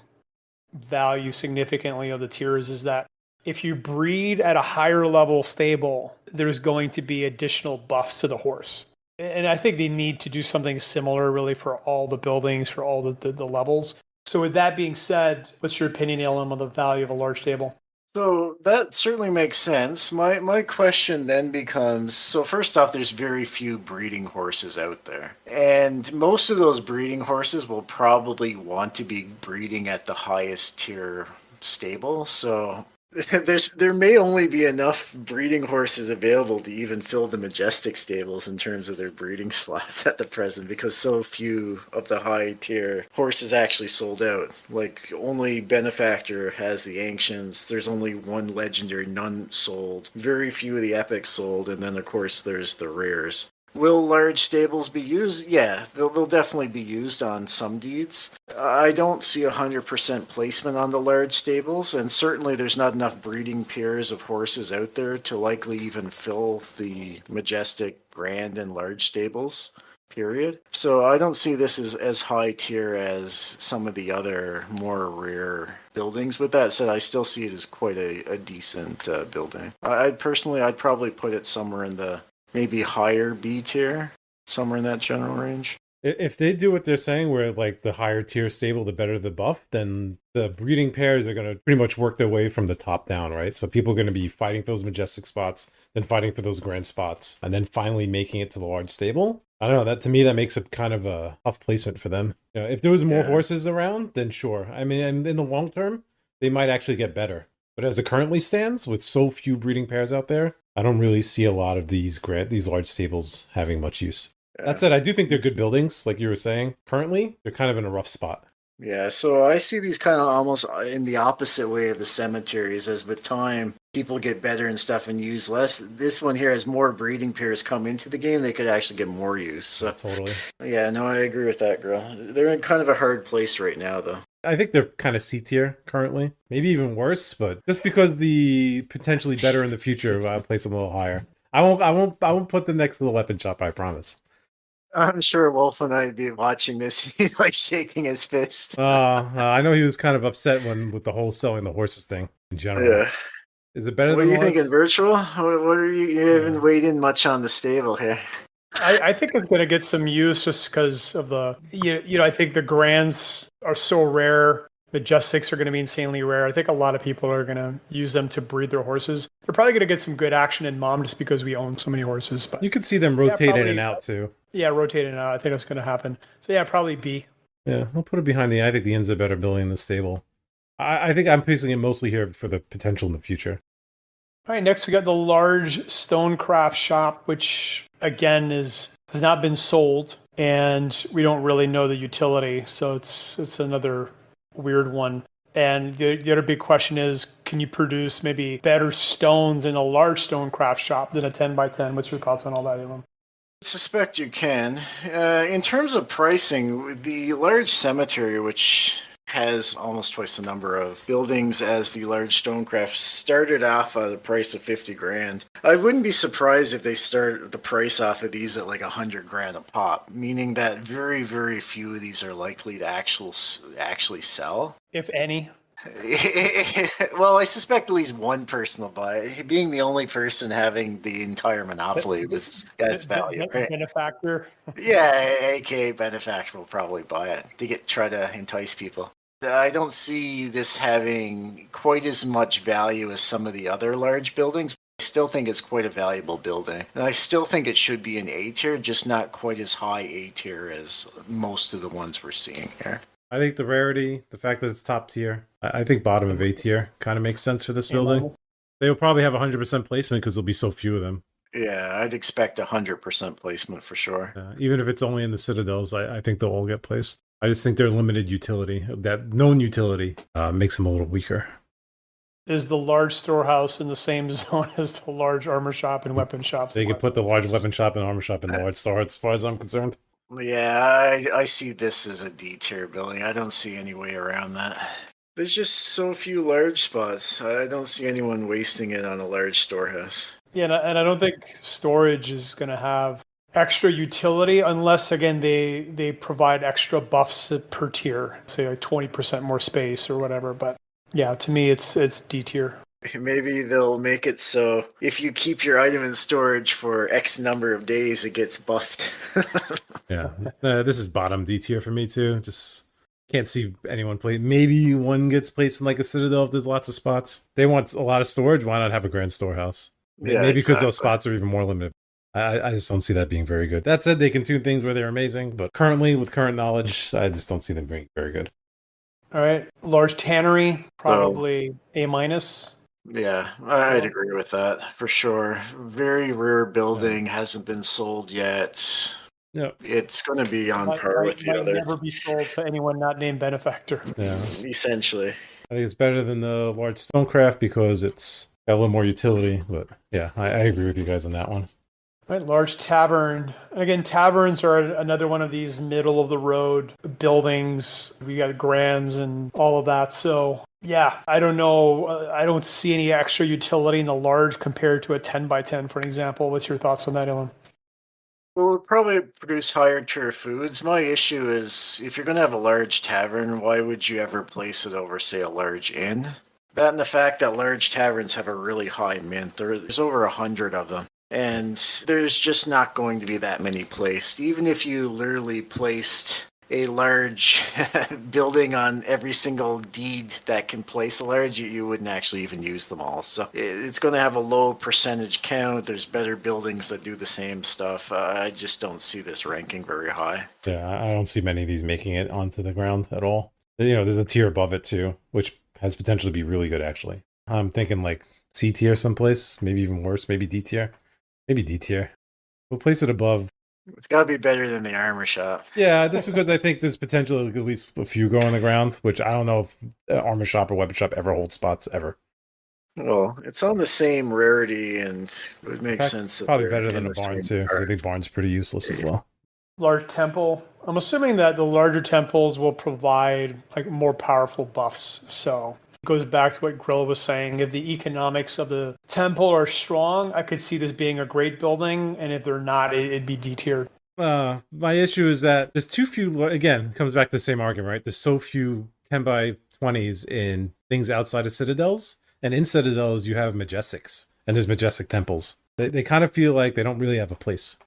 value significantly of the tiers, is that if you breed at a higher level stable, there's going to be additional buffs to the horse. And I think they need to do something similar really for all the buildings, for all the levels. So with that being said, what's your opinion, Ilum, on the value of a large stable? So that certainly makes sense. My question then becomes, so first off, there's very few breeding horses out there. And most of those breeding horses will probably want to be breeding at the highest tier stable. So There may only be enough breeding horses available to even fill the Majestic stables in terms of their breeding slots at the present, because so few of the high tier horses actually sold out. Like, only Benefactor has the Ancients, there's only one Legendary, none sold. Very few of the Epics sold, and then of course there's the rares. Will large stables be used? Yeah, they'll definitely be used on some deeds. I don't see 100% placement on the large stables, and certainly there's not enough breeding pairs of horses out there to likely even fill the Majestic, Grand, and large stables, period. So I don't see this as high tier as some of the other more rare buildings. With that said, I still see it as quite a decent building. I'd probably put it somewhere in the maybe higher B tier, somewhere in that general range. If they do what they're saying, where like the higher tier stable, the better the buff, then the breeding pairs are going to pretty much work their way from the top down, right? So people are going to be fighting for those Majestic spots, then fighting for those Grand spots, and then finally making it to the large stable. I don't know, that to me, that makes it kind of a tough placement for them. You know, if there was more horses around, then sure. I mean, and in the long term, they might actually get better. But as it currently stands, with so few breeding pairs out there, I don't really see a lot of these large stables having much use. Yeah. That said, I do think they're good buildings, like you were saying. Currently, they're kind of in a rough spot. Yeah, so I see these kind of almost in the opposite way of the cemeteries, as with time, people get better and stuff and use less. This one here, as more breeding pairs come into the game, they could actually get more use. So, totally. Yeah, no, I agree with that, girl. They're in kind of a hard place right now, though. I think they're kind of C tier currently, maybe even worse. But just because the potentially better in the future, I'll place them a little higher. I won't put them next to the weapon shop. I promise. I'm sure Wolf and I'd be watching this. He's like shaking his fist. I know he was kind of upset with the whole selling the horses thing in general. Yeah. Is it better? What than are you thinking, Virtual? What are you? You haven't weighed in much on the stable here. I think it's going to get some use just because of the, I think the Grands are so rare. Majestics are going to be insanely rare. I think a lot of people are going to use them to breed their horses. They're probably going to get some good action in M.O.M just because we own so many horses. But you could see them rotate in and out too. Yeah, rotate in and out. I think that's going to happen. So yeah, probably B. Yeah, I'll put it behind I think the Inn's a better building in the stable. I think I'm placing it mostly here for the potential in the future. All right, next we got the large stonecraft shop, which again has not been sold, and we don't really know the utility, so it's another weird one. And the other big question is, can you produce maybe better stones in a large stonecraft shop than a 10x10? What's your thoughts on all that, Elam? I suspect you can. In terms of pricing, the large cemetery, which has almost twice the number of buildings as the large stonecraft, started off at a price of 50 grand. I wouldn't be surprised if they start the price off of these at like 100 grand a pop, meaning that very, very few of these are likely to actually sell. If any. Well, I suspect at least one person will buy it. Being the only person having the entire monopoly that's value, right? Benefactor. Yeah, aka Benefactor will probably buy it to try to entice people. I don't see this having quite as much value as some of the other large buildings. I still think it's quite a valuable building. And I still think it should be an A tier, just not quite as high A tier as most of the ones we're seeing here. I think the rarity, the fact that it's top tier, I think bottom of A tier kind of makes sense for this building. They'll probably have 100% placement because there'll be so few of them. Yeah, I'd expect 100% placement for sure. Even if it's only in the Citadels, I think they'll all get placed. I just think their limited utility, that known utility, makes them a little weaker. Is the large storehouse in the same zone as the large armor shop and weapon shops? They could put the large weapon shop and armor shop in the large store, as far as I'm concerned. Yeah, I see this as a D tier building. I don't see any way around that. There's just so few large spots. I don't see anyone wasting it on a large storehouse. Yeah, and I don't think storage is going to have extra utility unless, again, they provide extra buffs per tier, say like 20% more space or whatever. But yeah, to me, it's D tier. Maybe they'll make it so if you keep your item in storage for X number of days, it gets buffed. Yeah, this is bottom D tier for me too. Just can't see anyone play. Maybe one gets placed in like a Citadel if there's lots of spots. They want a lot of storage. Why not have a grand storehouse? Yeah, maybe because those spots are even more limited. I just don't see that being very good. That said, they can tune things where they're amazing, but currently, with current knowledge, I just don't see them being very good. All right, large tannery, probably A-. Yeah, I'd agree with that for sure. Very rare building hasn't been sold yet. Yeah. It's going to be on par with the Might never others, be sold to anyone not named benefactor. Yeah. essentially. I think it's better than the large stonecraft because it's got a little more utility. But yeah, I agree with you guys on that one. Right, large tavern. And again, taverns are another one of these middle of the road buildings. We got grands and all of that. So yeah, I don't know. I don't see any extra utility in the large compared to a 10 by 10, for an example. What's your thoughts on that, Ellen? Well, we'll probably produce higher tier foods. My issue is if you're going to have a large tavern, why would you ever place it over, say, a large inn? That and the fact that large taverns have a really high mint. There's over 100 of them. And there's just not going to be that many placed. Even if you literally placed a large building on every single deed that can place a large, you wouldn't actually even use them all. So it's going to have a low percentage count. There's better buildings that do the same stuff. I just don't see this ranking very high. Yeah, I don't see many of these making it onto the ground at all. There's a tier above it too, which has potential to be really good actually. I'm thinking like C tier someplace, maybe even worse, maybe D tier. Maybe D tier. We'll place it above. It's got to be better than the armor shop. Yeah, just because I think there's potential at least a few go on the ground, which I don't know if armor shop or weapon shop ever holds spots ever. Well, it's on the same rarity, and it would make sense. That Probably they're better in than a the barn same too, because I part. think barn's pretty useless as well. Large temple. I'm assuming that the larger temples will provide like more powerful buffs. So it goes back to what Grilla was saying. If the economics of the temple are strong, I could see this being a great building. And if they're not, it'd be D tiered. My issue is that there's too few. Again, it comes back to the same argument, right? There's so few 10 by 20s in things outside of citadels, and in citadels you have majestics, and there's majestic temples. They kind of feel like they don't really have a place.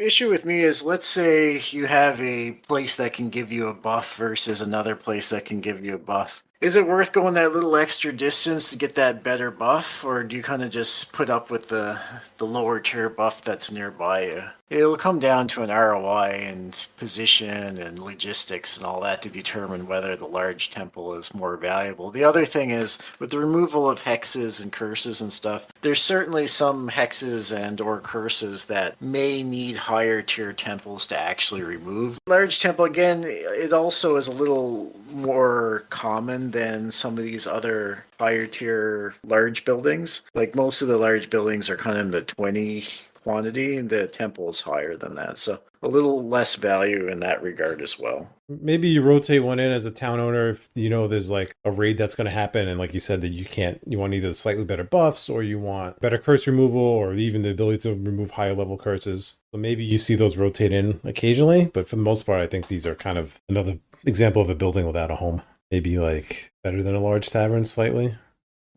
Issue with me is, let's say you have a place that can give you a buff versus another place that can give you a buff. Is it worth going that little extra distance to get that better buff, or do you kind of just put up with the lower tier buff that's nearby you? It'll come down to an ROI and position and logistics and all that to determine whether the large temple is more valuable. The other thing is, with the removal of hexes and curses and stuff, there's certainly some hexes and or curses that may need higher tier temples to actually remove. Large temple, again, it also is a little more common than some of these other higher tier large buildings. Like most of the large buildings are kind of in the 20 quantity, and the temple is higher than that. So a little less value in that regard as well. Maybe you rotate one in as a town owner if you know there's like a raid that's going to happen, and like you said, that you want either slightly better buffs or you want better curse removal or even the ability to remove higher level curses. So maybe you see those rotate in occasionally, but for the most part, I think these are kind of another example of a building without a home. Maybe like better than a large tavern slightly.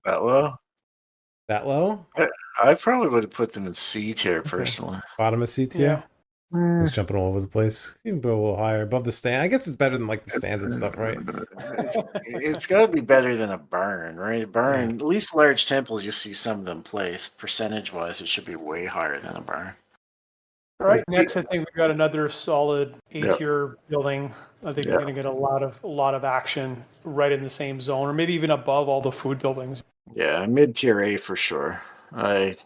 That low? That low? I probably would have put them in C tier personally. Bottom of C tier? It's jumping all over the place. You can go a little higher above the stand. I guess it's better than like the stands and stuff, right? It's got to be better than a barn, right? A barn, at least large temples, you see some of them place. Percentage wise, it should be way higher than a barn. All right. Next, I think we've got another solid A-tier building. I think it's going to get a lot of action right in the same zone, or maybe even above all the food buildings. Yeah, mid-tier A for sure.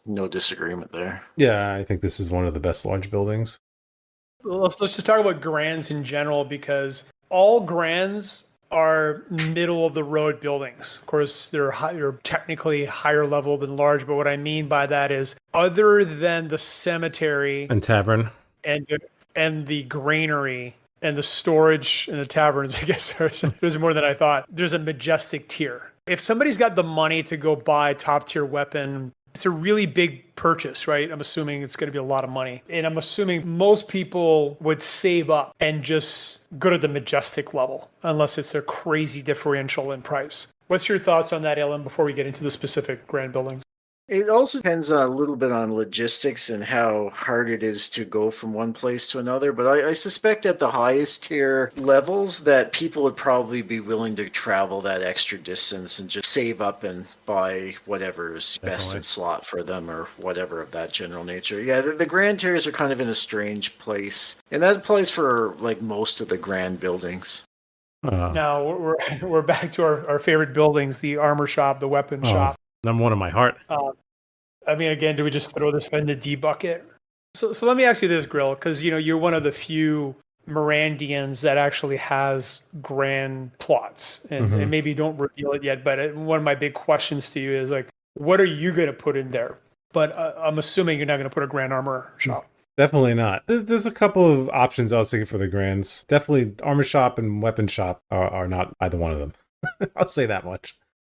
No disagreement there. Yeah, I think this is one of the best large buildings. Let's just talk about grands in general, because all grands are middle of the road buildings. Of course, they're technically higher level than large, but what I mean by that is, other than the cemetery And tavern. and the granary and the storage and the taverns, I guess there's more than I thought. There's a majestic tier. If somebody's got the money to go buy top tier weapon, it's a really big purchase, right? I'm assuming it's going to be a lot of money. And I'm assuming most people would save up and just go to the majestic level, unless it's a crazy differential in price. What's your thoughts on that, Ellen, before we get into the specific grand buildings? It also depends a little bit on logistics and how hard it is to go from one place to another. But I suspect at the highest tier levels that people would probably be willing to travel that extra distance and just save up and buy whatever is best in slot for them or whatever of that general nature. Yeah, the grand tiers are kind of in a strange place. And that applies for like most of the grand buildings. Now we're back to our favorite buildings, the armor shop, the weapon shop. Number one in my heart. I mean, again, do we just throw this in the D bucket? So let me ask you this, Grill, because you're one of the few Mirandians that actually has grand plots, and maybe don't reveal it yet. But one of my big questions to you is like, what are you going to put in there? But I'm assuming you're not going to put a grand armor shop. Definitely not. There's a couple of options I was thinking for the grands. Definitely armor shop and weapon shop are not either one of them. I'll say that much.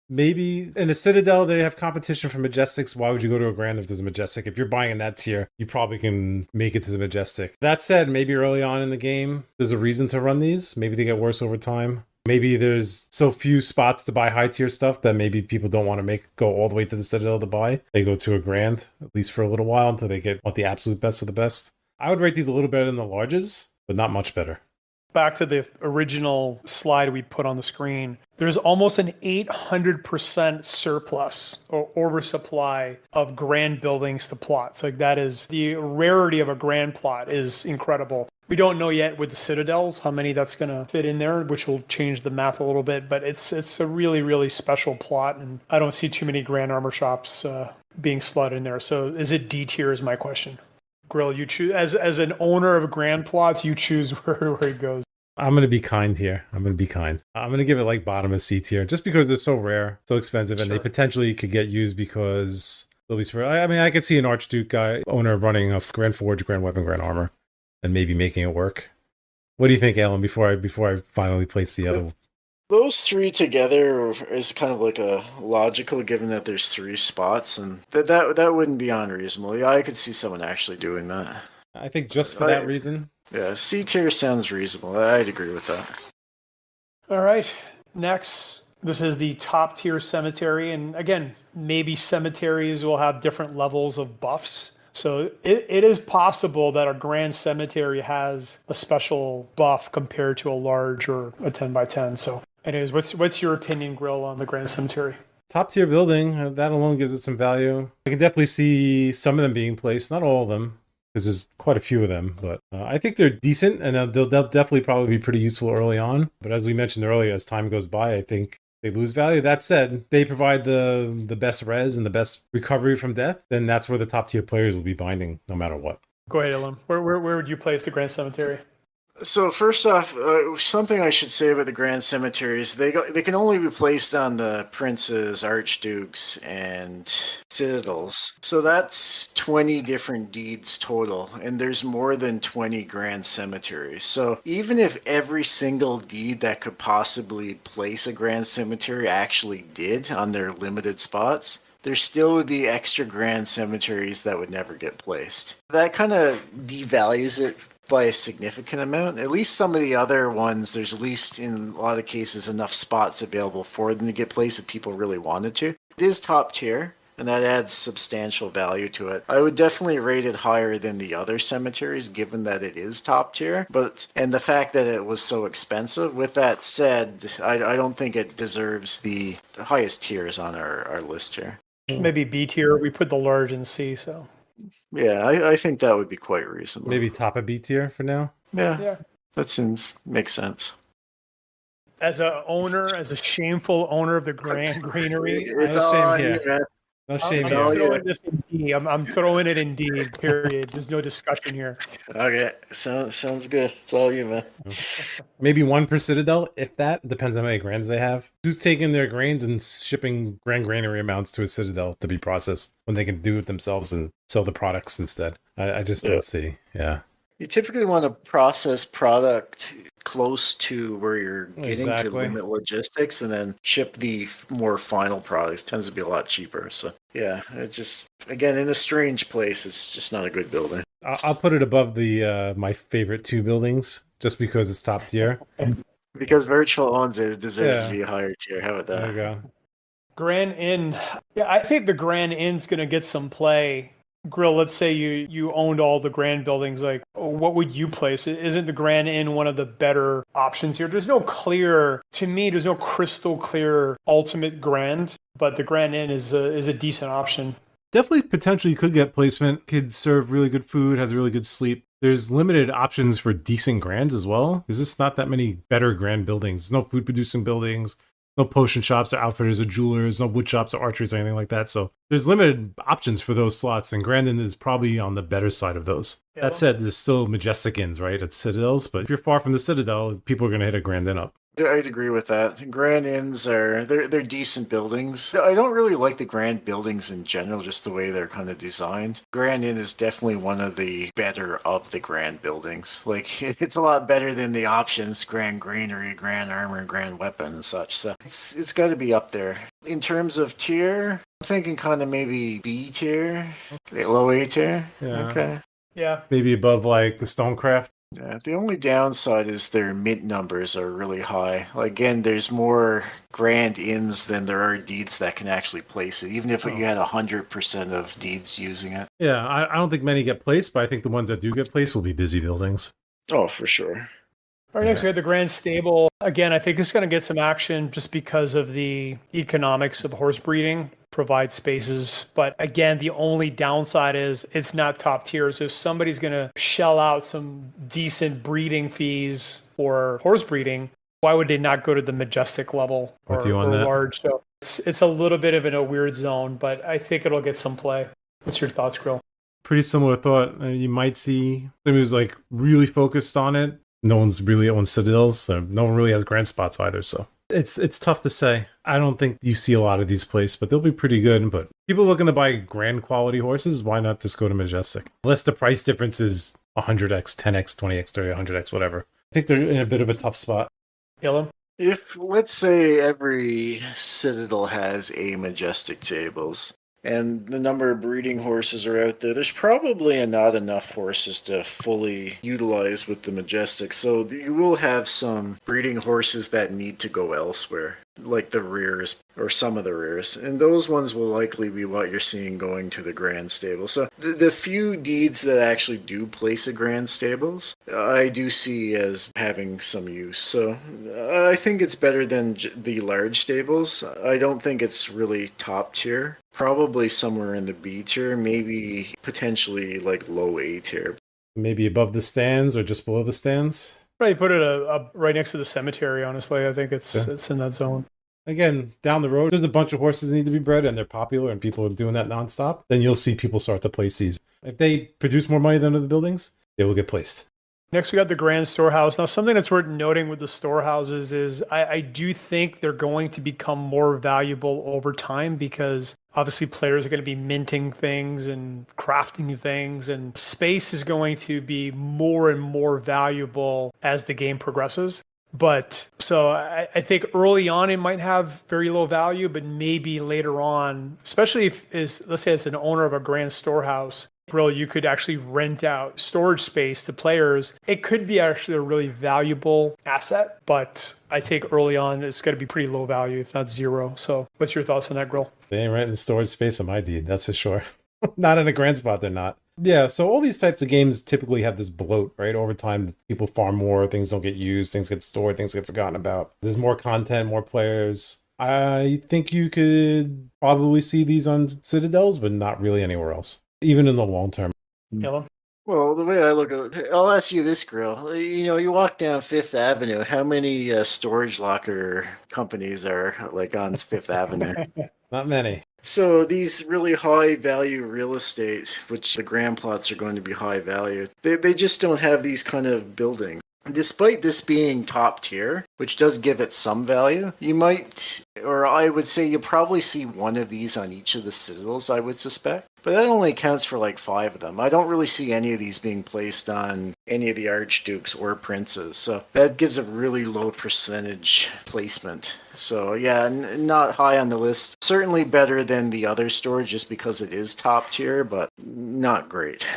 Maybe in a Citadel, they have competition for Majestics. Why would you go to a Grand if there's a Majestic? If you're buying in that tier, you probably can make it to the Majestic. That said, maybe early on in the game, there's a reason to run these. Maybe they get worse over time. Maybe there's so few spots to buy high tier stuff that maybe people don't want to go all the way to the Citadel to buy. They go to a Grand, at least for a little while, until they get the absolute best of the best. I would rate these a little better than the larges, but not much better. Back to the original slide we put on the screen, there's almost an 800% surplus or oversupply of grand buildings to plots. Like, that is, the rarity of a grand plot is incredible. We don't know yet with the Citadels how many that's going to fit in there, which will change the math a little bit, but it's a really, really special plot, and I don't see too many grand armor shops being slotted in there. So is it D tier is my question. Grill, you choose as an owner of grand plots, you choose where it goes. I'm going to be kind here. I'm going to give it like bottom of C tier, just because they're so rare, so expensive, and they potentially could get used because they'll be spare. I mean, I could see an Archduke guy, owner running a Grand Forge, Grand Weapon, Grand Armor, and maybe making it work. What do you think, Alan, before I finally place the other one? Those three together is kind of like a logical, given that there's three spots, and that wouldn't be unreasonable. Yeah, I could see someone actually doing that. I think just for that reason. Yeah, C tier sounds reasonable. I'd agree with that. All right. Next, this is the top tier cemetery. And again, maybe cemeteries will have different levels of buffs. So it is possible that a grand cemetery has a special buff compared to a large or a 10 by 10. So anyways, what's your opinion, Grill, on the grand cemetery? Top tier building, that alone gives it some value. I can definitely see some of them being placed, not all of them, because there's quite a few of them, but I think they're decent, and they'll definitely probably be pretty useful early on. But as we mentioned earlier, as time goes by, I think they lose value. That said, they provide the best res and the best recovery from death, then that's where the top tier players will be binding no matter what. Go ahead, Elam. Where would you place the grand cemetery? So first off, something I should say about the grand cemeteries, they can only be placed on the princes, archdukes, and citadels. So that's 20 different deeds total, and there's more than 20 grand cemeteries. So even if every single deed that could possibly place a grand cemetery actually did on their limited spots, there still would be extra grand cemeteries that would never get placed. That kind of devalues it by a significant amount. At least some of the other ones, there's at least in a lot of cases enough spots available for them to get placed if people really wanted to. It is top tier, and that adds substantial value to it. I would definitely rate it higher than the other cemeteries, given that it is top tier, and the fact that it was so expensive. With that said, I don't think it deserves the highest tiers on our list here. Maybe B tier. We put the large in C, so. Yeah, I think that would be quite reasonable. Maybe top of B tier for now. Yeah. That makes sense. As a shameful owner of the Grand Granary, it's all on you, man. No shame here. I'm throwing it in D, period. There's no discussion here. Okay, sounds good. It's all you, man. Maybe one per Citadel, if that. Depends on how many grands they have. Who's taking their grains and shipping Grand Granary amounts to a Citadel to be processed when they can do it themselves and sell the products instead? I just don't see. Yeah. You typically want to process product close to where you're getting to limit logistics, and then ship the more final products. Tends to be a lot cheaper. So yeah, it's just, again, in a strange place. It's just not a good building. I'll put it above the my favorite two buildings just because it's top tier. Because Virtual owns it, it deserves to be a higher tier. How about that? There you go. Grand Inn. Yeah, I think the Grand Inn's going to get some play. Grill, let's say you owned all the grand buildings, like, what would you place? Isn't the Grand Inn one of the better options here? There's no crystal clear ultimate grand, but the Grand Inn is a decent option. Definitely potentially could get placement, could serve really good food, has really good sleep. There's limited options for decent grands as well. There's just not that many better grand buildings. There's no food producing buildings. no potion shops or outfitters or jewelers, no wood shops or archeries or anything like that. So there's limited options for those slots, and Grandin is probably on the better side of those. Yeah. That said, there's still Majestic inns, right, at Citadels, but if you're far from the Citadel, people are going to hit a Grandin up. Yeah, I'd agree with that. Grand Inns they're decent buildings. I don't really like the grand buildings in general, just the way they're kind of designed. Grand Inn is definitely one of the better of the grand buildings. Like it's a lot better than the options, Grand Granary, Grand Armor, Grand Weapon, and such. So it's got to be up there. In terms of tier, I'm thinking kind of maybe B tier, low A tier. Yeah. Okay. Yeah. Maybe above like the Stonecraft. Yeah, the only downside is their mint numbers are really high. Again, there's more grand inns than there are deeds that can actually place it, even if you had 100% of deeds using it. Yeah, I don't think many get placed, but I think the ones that do get placed will be busy buildings. Oh, for sure. All right, next we have the Grand Stable. Again, I think it's going to get some action just because of the economics of horse breeding, provide spaces. But again, the only downside is it's not top tier. So if somebody's going to shell out some decent breeding fees for horse breeding, why would they not go to the Majestic level or Large? So it's a little bit of a weird zone, but I think it'll get some play. What's your thoughts, Grill? Pretty similar thought. You might see somebody who's like really focused on it. No one's really on Citadels, so no one really has grand spots either. So it's tough to say. I don't think you see a lot of these placed, but they'll be pretty good. But people looking to buy grand quality horses, why not just go to Majestic? Unless the price difference is 100x, 10x, 20x, 30, 100x, whatever. I think they're in a bit of a tough spot. Yellow? If, let's say, every Citadel has a Majestic tables, and the number of breeding horses are out there, there's probably not enough horses to fully utilize with the Majestic. So you will have some breeding horses that need to go elsewhere, like the rears or some of the rears. And those ones will likely be what you're seeing going to the Grand Stable. So the few deeds that actually do place at Grand Stables, I do see as having some use. So I think it's better than the large stables. I don't think it's really top tier. Probably somewhere in the B tier, maybe potentially like low A tier. Maybe above the stands or just below the stands. Probably put it right next to the cemetery, honestly. I think it's in that zone. Again, down the road, there's a bunch of horses that need to be bred and they're popular and people are doing that nonstop. Then you'll see people start to place these. If they produce more money than other buildings, they will get placed. Next, we got the Grand Storehouse. Now, something that's worth noting with the storehouses is I do think they're going to become more valuable over time because obviously players are going to be minting things and crafting things, and space is going to be more and more valuable as the game progresses. But so I think early on it might have very low value, but maybe later on, especially if let's say as an owner of a Grand Storehouse, Grill, you could actually rent out storage space to players. It could be actually a really valuable asset, but I think early on it's going to be pretty low value, if not zero. So what's your thoughts on that, Grill? They ain't renting storage space on my deed, that's for sure. Not in a grand spot, they're not. Yeah, so all these types of games typically have this bloat, right? Over time, people farm more, things don't get used, things get stored, things get forgotten about. There's more content, more players. I think you could probably see these on Citadels, but not really anywhere else, even in the long term. Yellow? Well, the way I look at it, I'll ask you this, Grill. You know, you walk down Fifth Avenue, how many storage locker companies are like on Fifth Avenue? Not many. So these really high value real estate, which the grand plots are going to be high value, they just don't have these kind of buildings. Despite this being top tier, which does give it some value, you might, or I would say you'll probably see one of these on each of the Citadels, I would suspect. But that only accounts for like 5 of them. I don't really see any of these being placed on any of the Archdukes or Princes. So that gives a really low percentage placement. So yeah, not high on the list. Certainly better than the other storage just because it is top tier, but not great.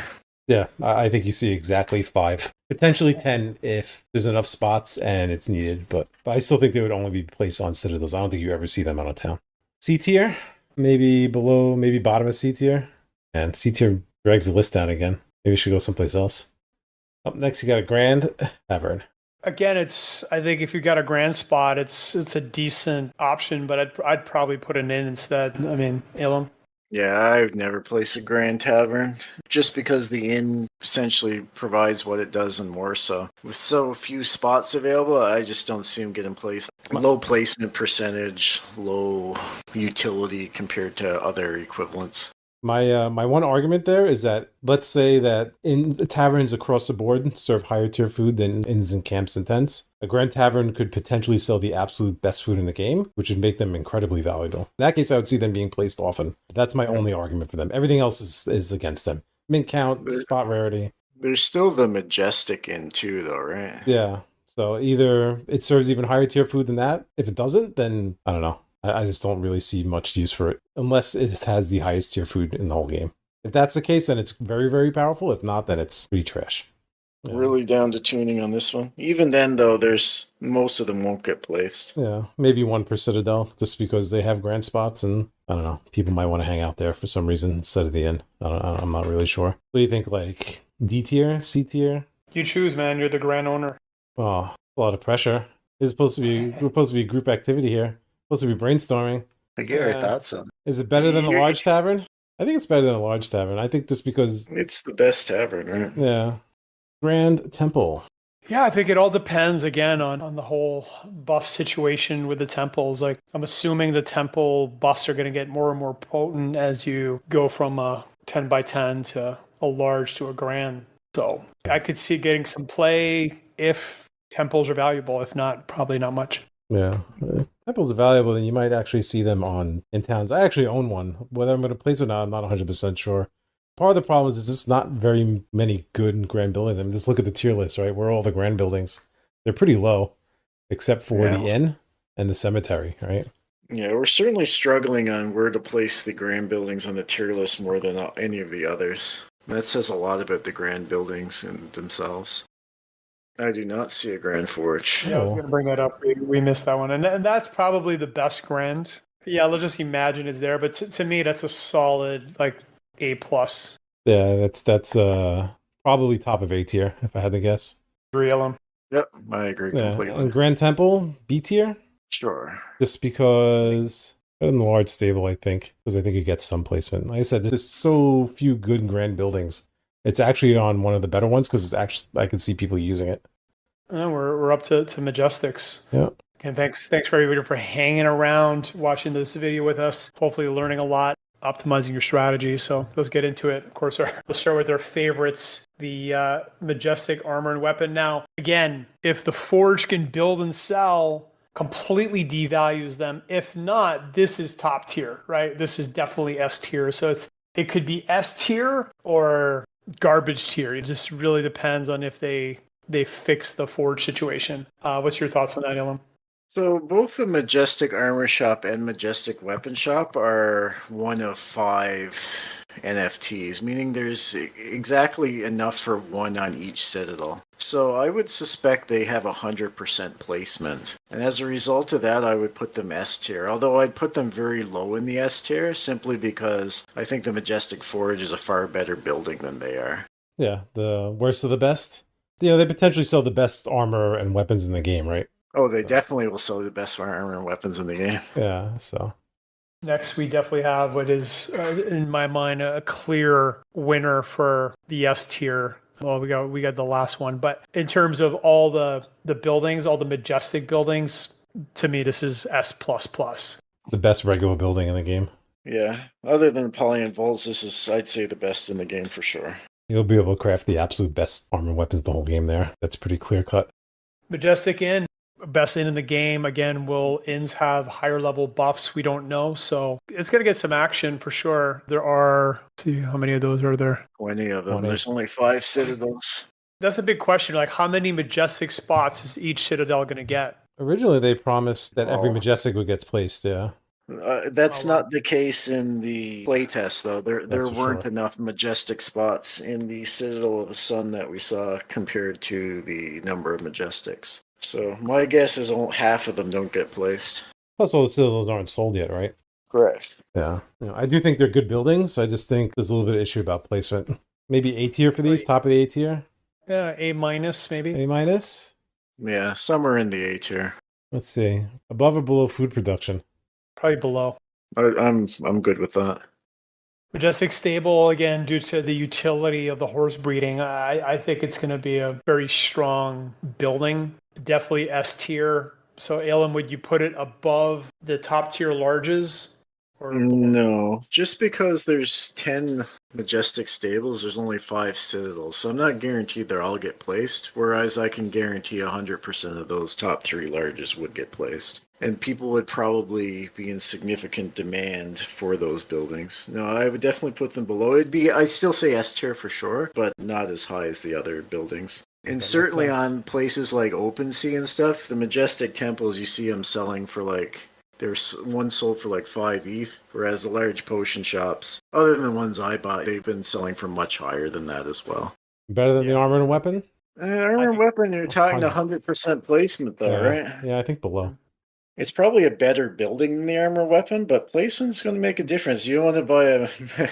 Yeah, I think you see exactly 5. Potentially 10 if there's enough spots and it's needed. But I still think they would only be placed on Citadels. I don't think you ever see them out of town. C tier? Maybe below, maybe bottom of C tier. And C tier drags the list down again. Maybe we should go someplace else. Up next, you got a Grand Tavern. Again, I think if you got a grand spot, it's a decent option, but I'd probably put an inn instead. I mean, Elam. Yeah, I would never place a Grand Tavern just because the inn essentially provides what it does and more so. With so few spots available, I just don't see them getting placed. Low placement percentage, low utility compared to other equivalents. My one argument there is that let's say that in taverns across the board serve higher tier food than inns and camps and tents. A Grand Tavern could potentially sell the absolute best food in the game, which would make them incredibly valuable. In that case, I would see them being placed often. But that's my only argument for them. Everything else is against them. Mint count, spot rarity. There's still the Majestic Inn too, though, right? Yeah. So either it serves even higher tier food than that. If it doesn't, then I don't know. I just don't really see much use for it unless it has the highest tier food in the whole game. If that's the case, then it's very, very powerful. If not, then it's pretty trash. Yeah. Really down to tuning on this one. Even then, though, there's most of them won't get placed. Yeah, maybe one per Citadel, just because they have grand spots, and I don't know, people might want to hang out there for some reason instead of the inn. I'm not really sure. What do you think, like D tier, C tier? You choose, man. You're the grand owner. Oh, a lot of pressure. We're supposed to be a group activity here. Supposed to be brainstorming. I get your thoughts on. Is it better than a large tavern? I think it's better than a large tavern. I think just because It's the best tavern, right? yeah. Grand Temple. Yeah, I think it all depends again on the whole buff situation with the temples. Like, I'm assuming the temple buffs are going to get more and more potent as you go from a 10 by 10 to a large to a grand. So I could see getting some play if temples are valuable. If not, probably not much. Yeah. Temples are valuable, then you might actually see them in towns. I actually own one. Whether I'm going to place it or not, I'm not 100% sure. Part of the problem is there's just not very many good grand buildings. I mean, just look at the tier list, right? Where are all the grand buildings? They're pretty low, except for the inn and the cemetery, right? Yeah, we're certainly struggling on where to place the grand buildings on the tier list more than any of the others. That says a lot about the grand buildings in themselves. I do not see a Grand Forge. Yeah, I was going to bring that up. We missed that one. And that's probably the best grand. Yeah, let's just imagine it's there. But to me, that's a solid, like, A+. Yeah, that's probably top of A tier, if I had to guess. Three of them. Yep, I agree completely. And Grand Temple, B tier? Sure. Just because in the large stable, I think, because I think it gets some placement. Like I said, there's so few good grand buildings. It's actually on one of the better ones because it's actually I can see people using it. We're up to Majestics. Yeah. And thanks for everybody for hanging around, watching this video with us. Hopefully learning a lot, optimizing your strategy. So let's get into it. Of course, let's start with our favorites, the Majestic armor and weapon. Now, again, if the Forge can build and sell, completely devalues them. If not, this is top tier, right? This is definitely S tier. So it could be S tier or garbage tier. It just really depends on if they fix the Forge situation. What's your thoughts on that, Ilham? So both the Majestic Armor Shop and Majestic Weapon Shop are one of 5 NFTs, meaning there's exactly enough for one on each Citadel. So I would suspect they have 100% placement. And as a result of that, I would put them S tier, although I'd put them very low in the S tier simply because I think the Majestic Forge is a far better building than they are. Yeah, the worst of the best. You know, they potentially sell the best armor and weapons in the game, right? Oh, they definitely will sell the best armor and weapons in the game. Yeah, so. Next, we definitely have what is, in my mind, a clear winner for the S tier. Well, we got the last one, but in terms of all the buildings, all the Majestic buildings, to me, this is S++. The best regular building in the game. Yeah, other than Poly Vaults, this is, I'd say, the best in the game for sure. You'll be able to craft the absolute best armor and weapons the whole game there. That's pretty clear cut. Majestic Inn, best inn in the game. Again, will inns have higher level buffs? We don't know. So it's going to get some action for sure. There are, let's see, how many of those are there? 20 of them. 20. There's only 5 Citadels. That's a big question. Like, how many Majestic spots is each Citadel going to get? Originally, they promised that every Majestic would get placed, yeah. That's not the case in the playtest, though. There weren't enough Majestic spots in the Citadel of the Sun that we saw compared to the number of Majestics. So my guess is half of them don't get placed. Plus, all the Citadels aren't sold yet, right? Correct. Yeah. You know, I do think they're good buildings. I just think there's a little bit of issue about placement. Maybe A tier for these, top of the A tier? Yeah, A- maybe. A minus? Yeah, somewhere in the A tier. Let's see. Above or below food production? Probably below. I'm good with that. Majestic stable, again, due to the utility of the horse breeding. I think it's going to be a very strong building. Definitely S tier. So, Alan, would you put it above the top tier larges? Or below? No, just because there's 10 Majestic stables, there's only 5 Citadels, so I'm not guaranteed they'll all get placed, whereas I can guarantee 100% of those top 3 larges would get placed. And people would probably be in significant demand for those buildings. No, I would definitely put them below. I'd still say S tier for sure, but not as high as the other buildings. And certainly on places like OpenSea and stuff, the Majestic temples, you see them selling for like, there's one sold for like 5 ETH, whereas the large potion shops, other than the ones I bought, they've been selling for much higher than that as well. Better than the armor and weapon? Armor and weapon, you're talking 100% placement though, right? Yeah, I think below. It's probably a better building than the armor weapon, but placement's going to make a difference. You don't want to buy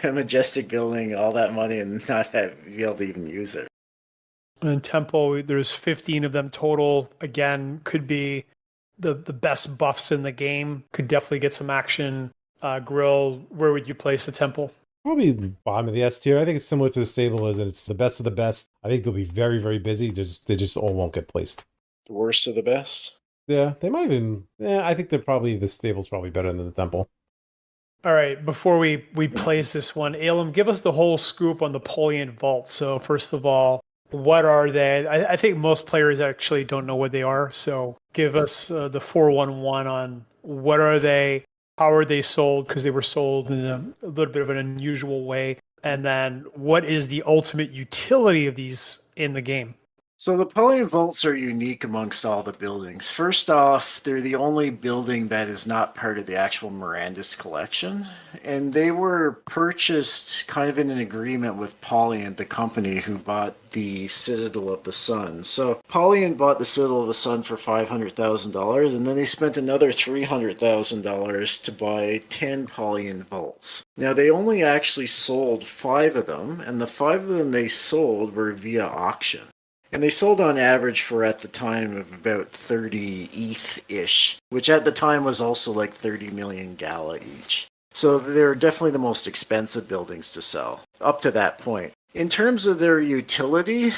a Majestic building, all that money, and not be able to even use it. And temple, there's 15 of them total. Again, could be the best buffs in the game. Could definitely get some action. Grill, where would you place the temple? Probably the bottom of the S tier. I think it's similar to the stable, as it's the best of the best. I think they'll be very, very busy. They just all won't get placed. The worst of the best? Yeah, they might even. Yeah, I think the stable's probably better than the temple. All right, before we place this one, Elam, give us the whole scoop on the Polian Vault. So first of all, what are they? I think most players actually don't know what they are. So give us the 411 on what are they, how are they sold, because they were sold in a little bit of an unusual way. And then what is the ultimate utility of these in the game? So the Polian Vaults are unique amongst all the buildings. First off, they're the only building that is not part of the actual Mirandus collection. And they were purchased kind of in an agreement with Polian, the company who bought the Citadel of the Sun. So Polian bought the Citadel of the Sun for $500,000, and then they spent another $300,000 to buy 10 Polian Vaults. Now they only actually sold 5 of them, and the 5 of them they sold were via auction. And they sold on average for, at the time, of about 30 ETH-ish, which at the time was also like 30 million Gala each. So they're definitely the most expensive buildings to sell, up to that point. In terms of their utility,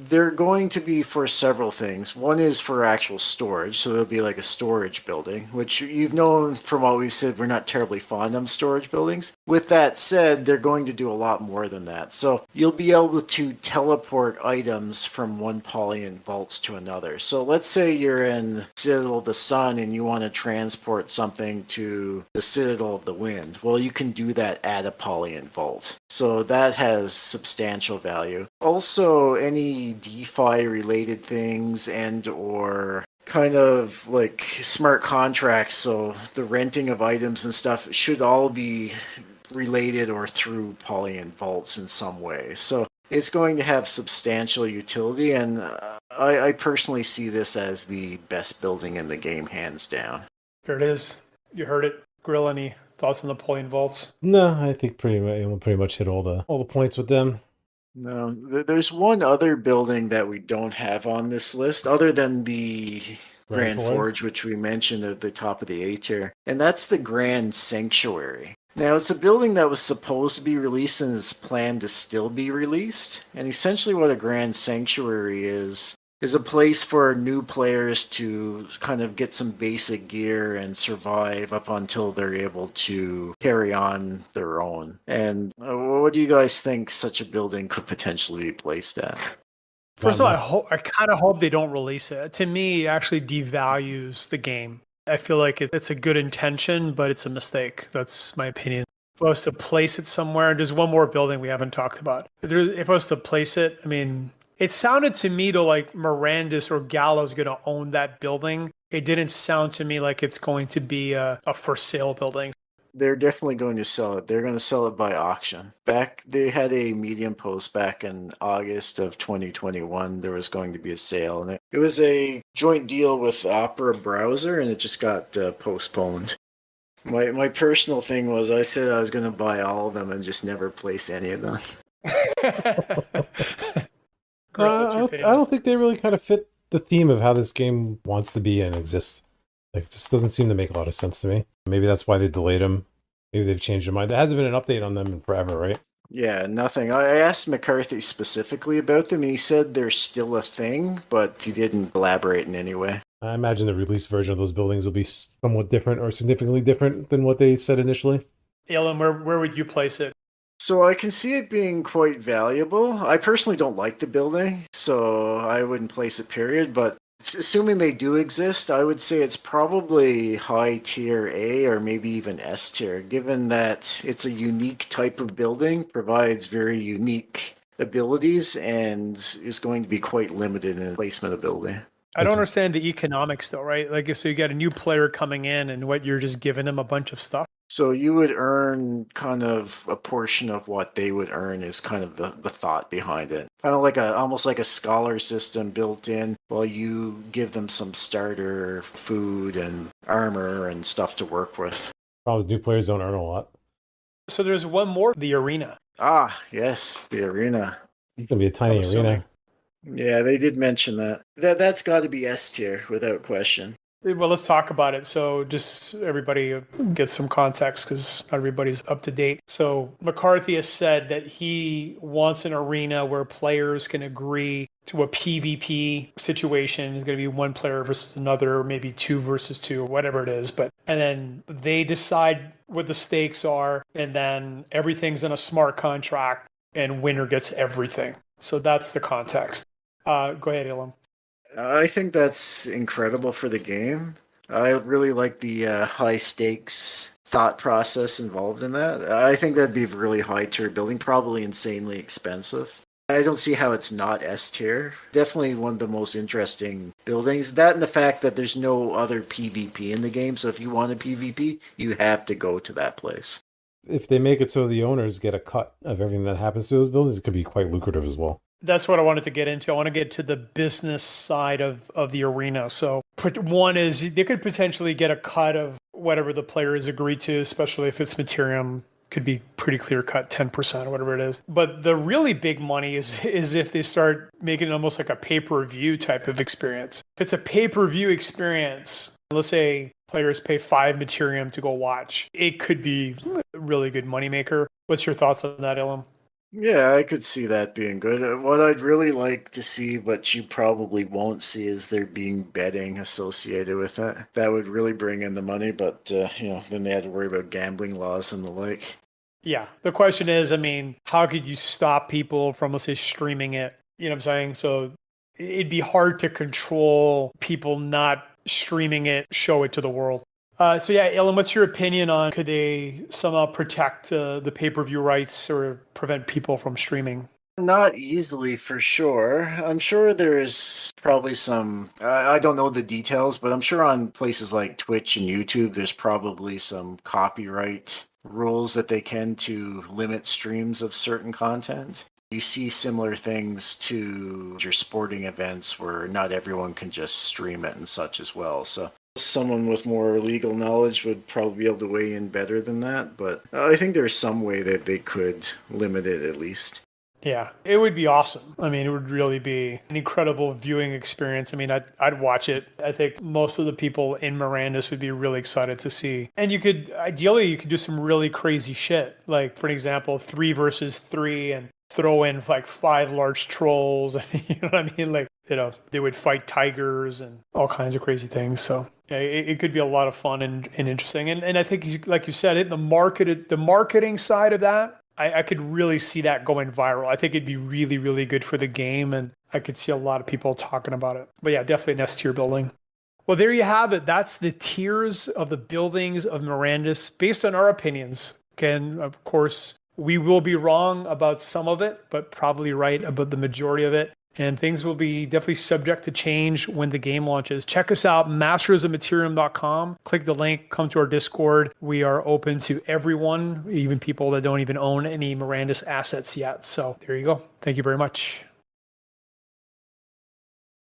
they're going to be for several things. One is for actual storage, so they'll be like a storage building, which you've known from what we've said, we're not terribly fond of storage buildings. With that said, they're going to do a lot more than that. So you'll be able to teleport items from one Polian vaults to another. So let's say you're in Citadel of the Sun and you want to transport something to the Citadel of the Wind. Well, you can do that at a Polian vault. So that has substantial value. Also, any DeFi related things and or kind of like smart contracts, so the renting of items and stuff should all be related or through Polian vaults in some way. So it's going to have substantial utility, and I personally see this as the best building in the game, hands down. There it is. You heard it. Grill, any thoughts on the Polian Vaults? No, I think pretty much hit all the points with them. No, there's one other building that we don't have on this list, other than the Grand Forge, which we mentioned at the top of the A tier, and that's the Grand Sanctuary. Now, it's a building that was supposed to be released and is planned to still be released, and essentially what a Grand Sanctuary is a place for new players to kind of get some basic gear and survive up until they're able to carry on their own. And what do you guys think such a building could potentially be placed at? First of all, I kind of hope they don't release it. To me, it actually devalues the game. I feel like it's a good intention, but it's a mistake. That's my opinion. If I was to place it somewhere, there's one more building we haven't talked about. If I was to place it, I mean, it sounded to me to like Mirandus or Gala's going to own that building. It didn't sound to me like it's going to be a for sale building. They're definitely going to sell it. They're going to sell it by auction. They had a Medium post back in August of 2021. There was going to be a sale, and it was a joint deal with Opera Browser, and it just got postponed. My personal thing was I said I was going to buy all of them and just never place any of them. I don't think they really kind of fit the theme of how this game wants to be and exist. Like, it just doesn't seem to make a lot of sense to me. Maybe that's why they delayed them. Maybe they've changed their mind. There hasn't been an update on them in forever, right? Yeah, nothing. I asked McCarthy specifically about them, and he said they're still a thing, but he didn't elaborate in any way. I imagine the release version of those buildings will be somewhat different or significantly different than what they said initially. Alan, where would you place it? So I can see it being quite valuable. I personally don't like the building, so I wouldn't place it, period. But assuming they do exist, I would say it's probably high tier A or maybe even S tier, given that it's a unique type of building, provides very unique abilities, and is going to be quite limited in placement ability. I don't understand the economics though, right? Like, so you got a new player coming in and what you're just giving them a bunch of stuff. So you would earn kind of a portion of what they would earn is kind of the thought behind it. Kind of like almost like a scholar system built in while you give them some starter food and armor and stuff to work with. Problem is new players don't earn a lot. So there's one more, the arena. Ah, yes, the arena. It's going to be a tiny arena. Yeah, they did mention that. That's got to be S tier without question. Well, let's talk about it. So just everybody gets some context because not everybody's up to date. So McCarthy has said that he wants an arena where players can agree to a PvP situation. It's going to be one player versus another, or maybe 2 versus 2, or whatever it is. And then they decide what the stakes are, and then everything's in a smart contract, and winner gets everything. So that's the context. Go ahead, Ilham. I think that's incredible for the game. I really like the high stakes thought process involved in that. I think that'd be a really high tier building, probably insanely expensive. I don't see how it's not S tier. Definitely one of the most interesting buildings. That and the fact that there's no other PvP in the game. So if you want a PvP, you have to go to that place. If they make it so the owners get a cut of everything that happens to those buildings, it could be quite lucrative as well. That's what I wanted to get into. I want to get to the business side of the arena. So one is they could potentially get a cut of whatever the player has agreed to, especially if it's Materium. Could be pretty clear cut, 10% or whatever it is. But the really big money is if they start making it almost like a pay-per-view type of experience. If it's a pay-per-view experience, let's say players pay 5 Materium to go watch, it could be a really good moneymaker. What's your thoughts on that, Ilham? Yeah, I could see that being good. What I'd really like to see, but you probably won't see, is there being betting associated with it. That would really bring in the money, but then they had to worry about gambling laws and the like. Yeah, the question is, how could you stop people from, let's say, streaming it? You know what I'm saying? So it'd be hard to control people not streaming it, show it to the world. So yeah, Ellen, what's your opinion on could they somehow protect the pay-per-view rights or prevent people from streaming? Not easily, for sure. I'm sure there's probably some, I don't know the details, but I'm sure on places like Twitch and YouTube, there's probably some copyright rules that they can to limit streams of certain content. You see similar things to your sporting events where not everyone can just stream it and such as well. So someone with more legal knowledge would probably be able to weigh in better than that, but I think there's some way that they could limit it at least. Yeah, it would be awesome. It would really be an incredible viewing experience. I'd watch it. I think most of the people in Mirandus would be really excited to see. And you could do some really crazy shit. Like, for example, 3 versus 3 and throw in like 5 large trolls. You know what I mean? Like, they would fight tigers and all kinds of crazy things. So yeah, it could be a lot of fun and interesting. And I think, like you said, the marketing side of that, I could really see that going viral. I think it'd be really, really good for the game, and I could see a lot of people talking about it. But yeah, definitely an S-tier building. Well, there you have it. That's the tiers of the buildings of Mirandus based on our opinions. Again, of course, we will be wrong about some of it, but probably right about the majority of it. And things will be definitely subject to change when the game launches. Check us out, mastersofmaterium.com. Click the link, come to our Discord. We are open to everyone, even people that don't even own any Mirandus assets yet. So there you go. Thank you very much.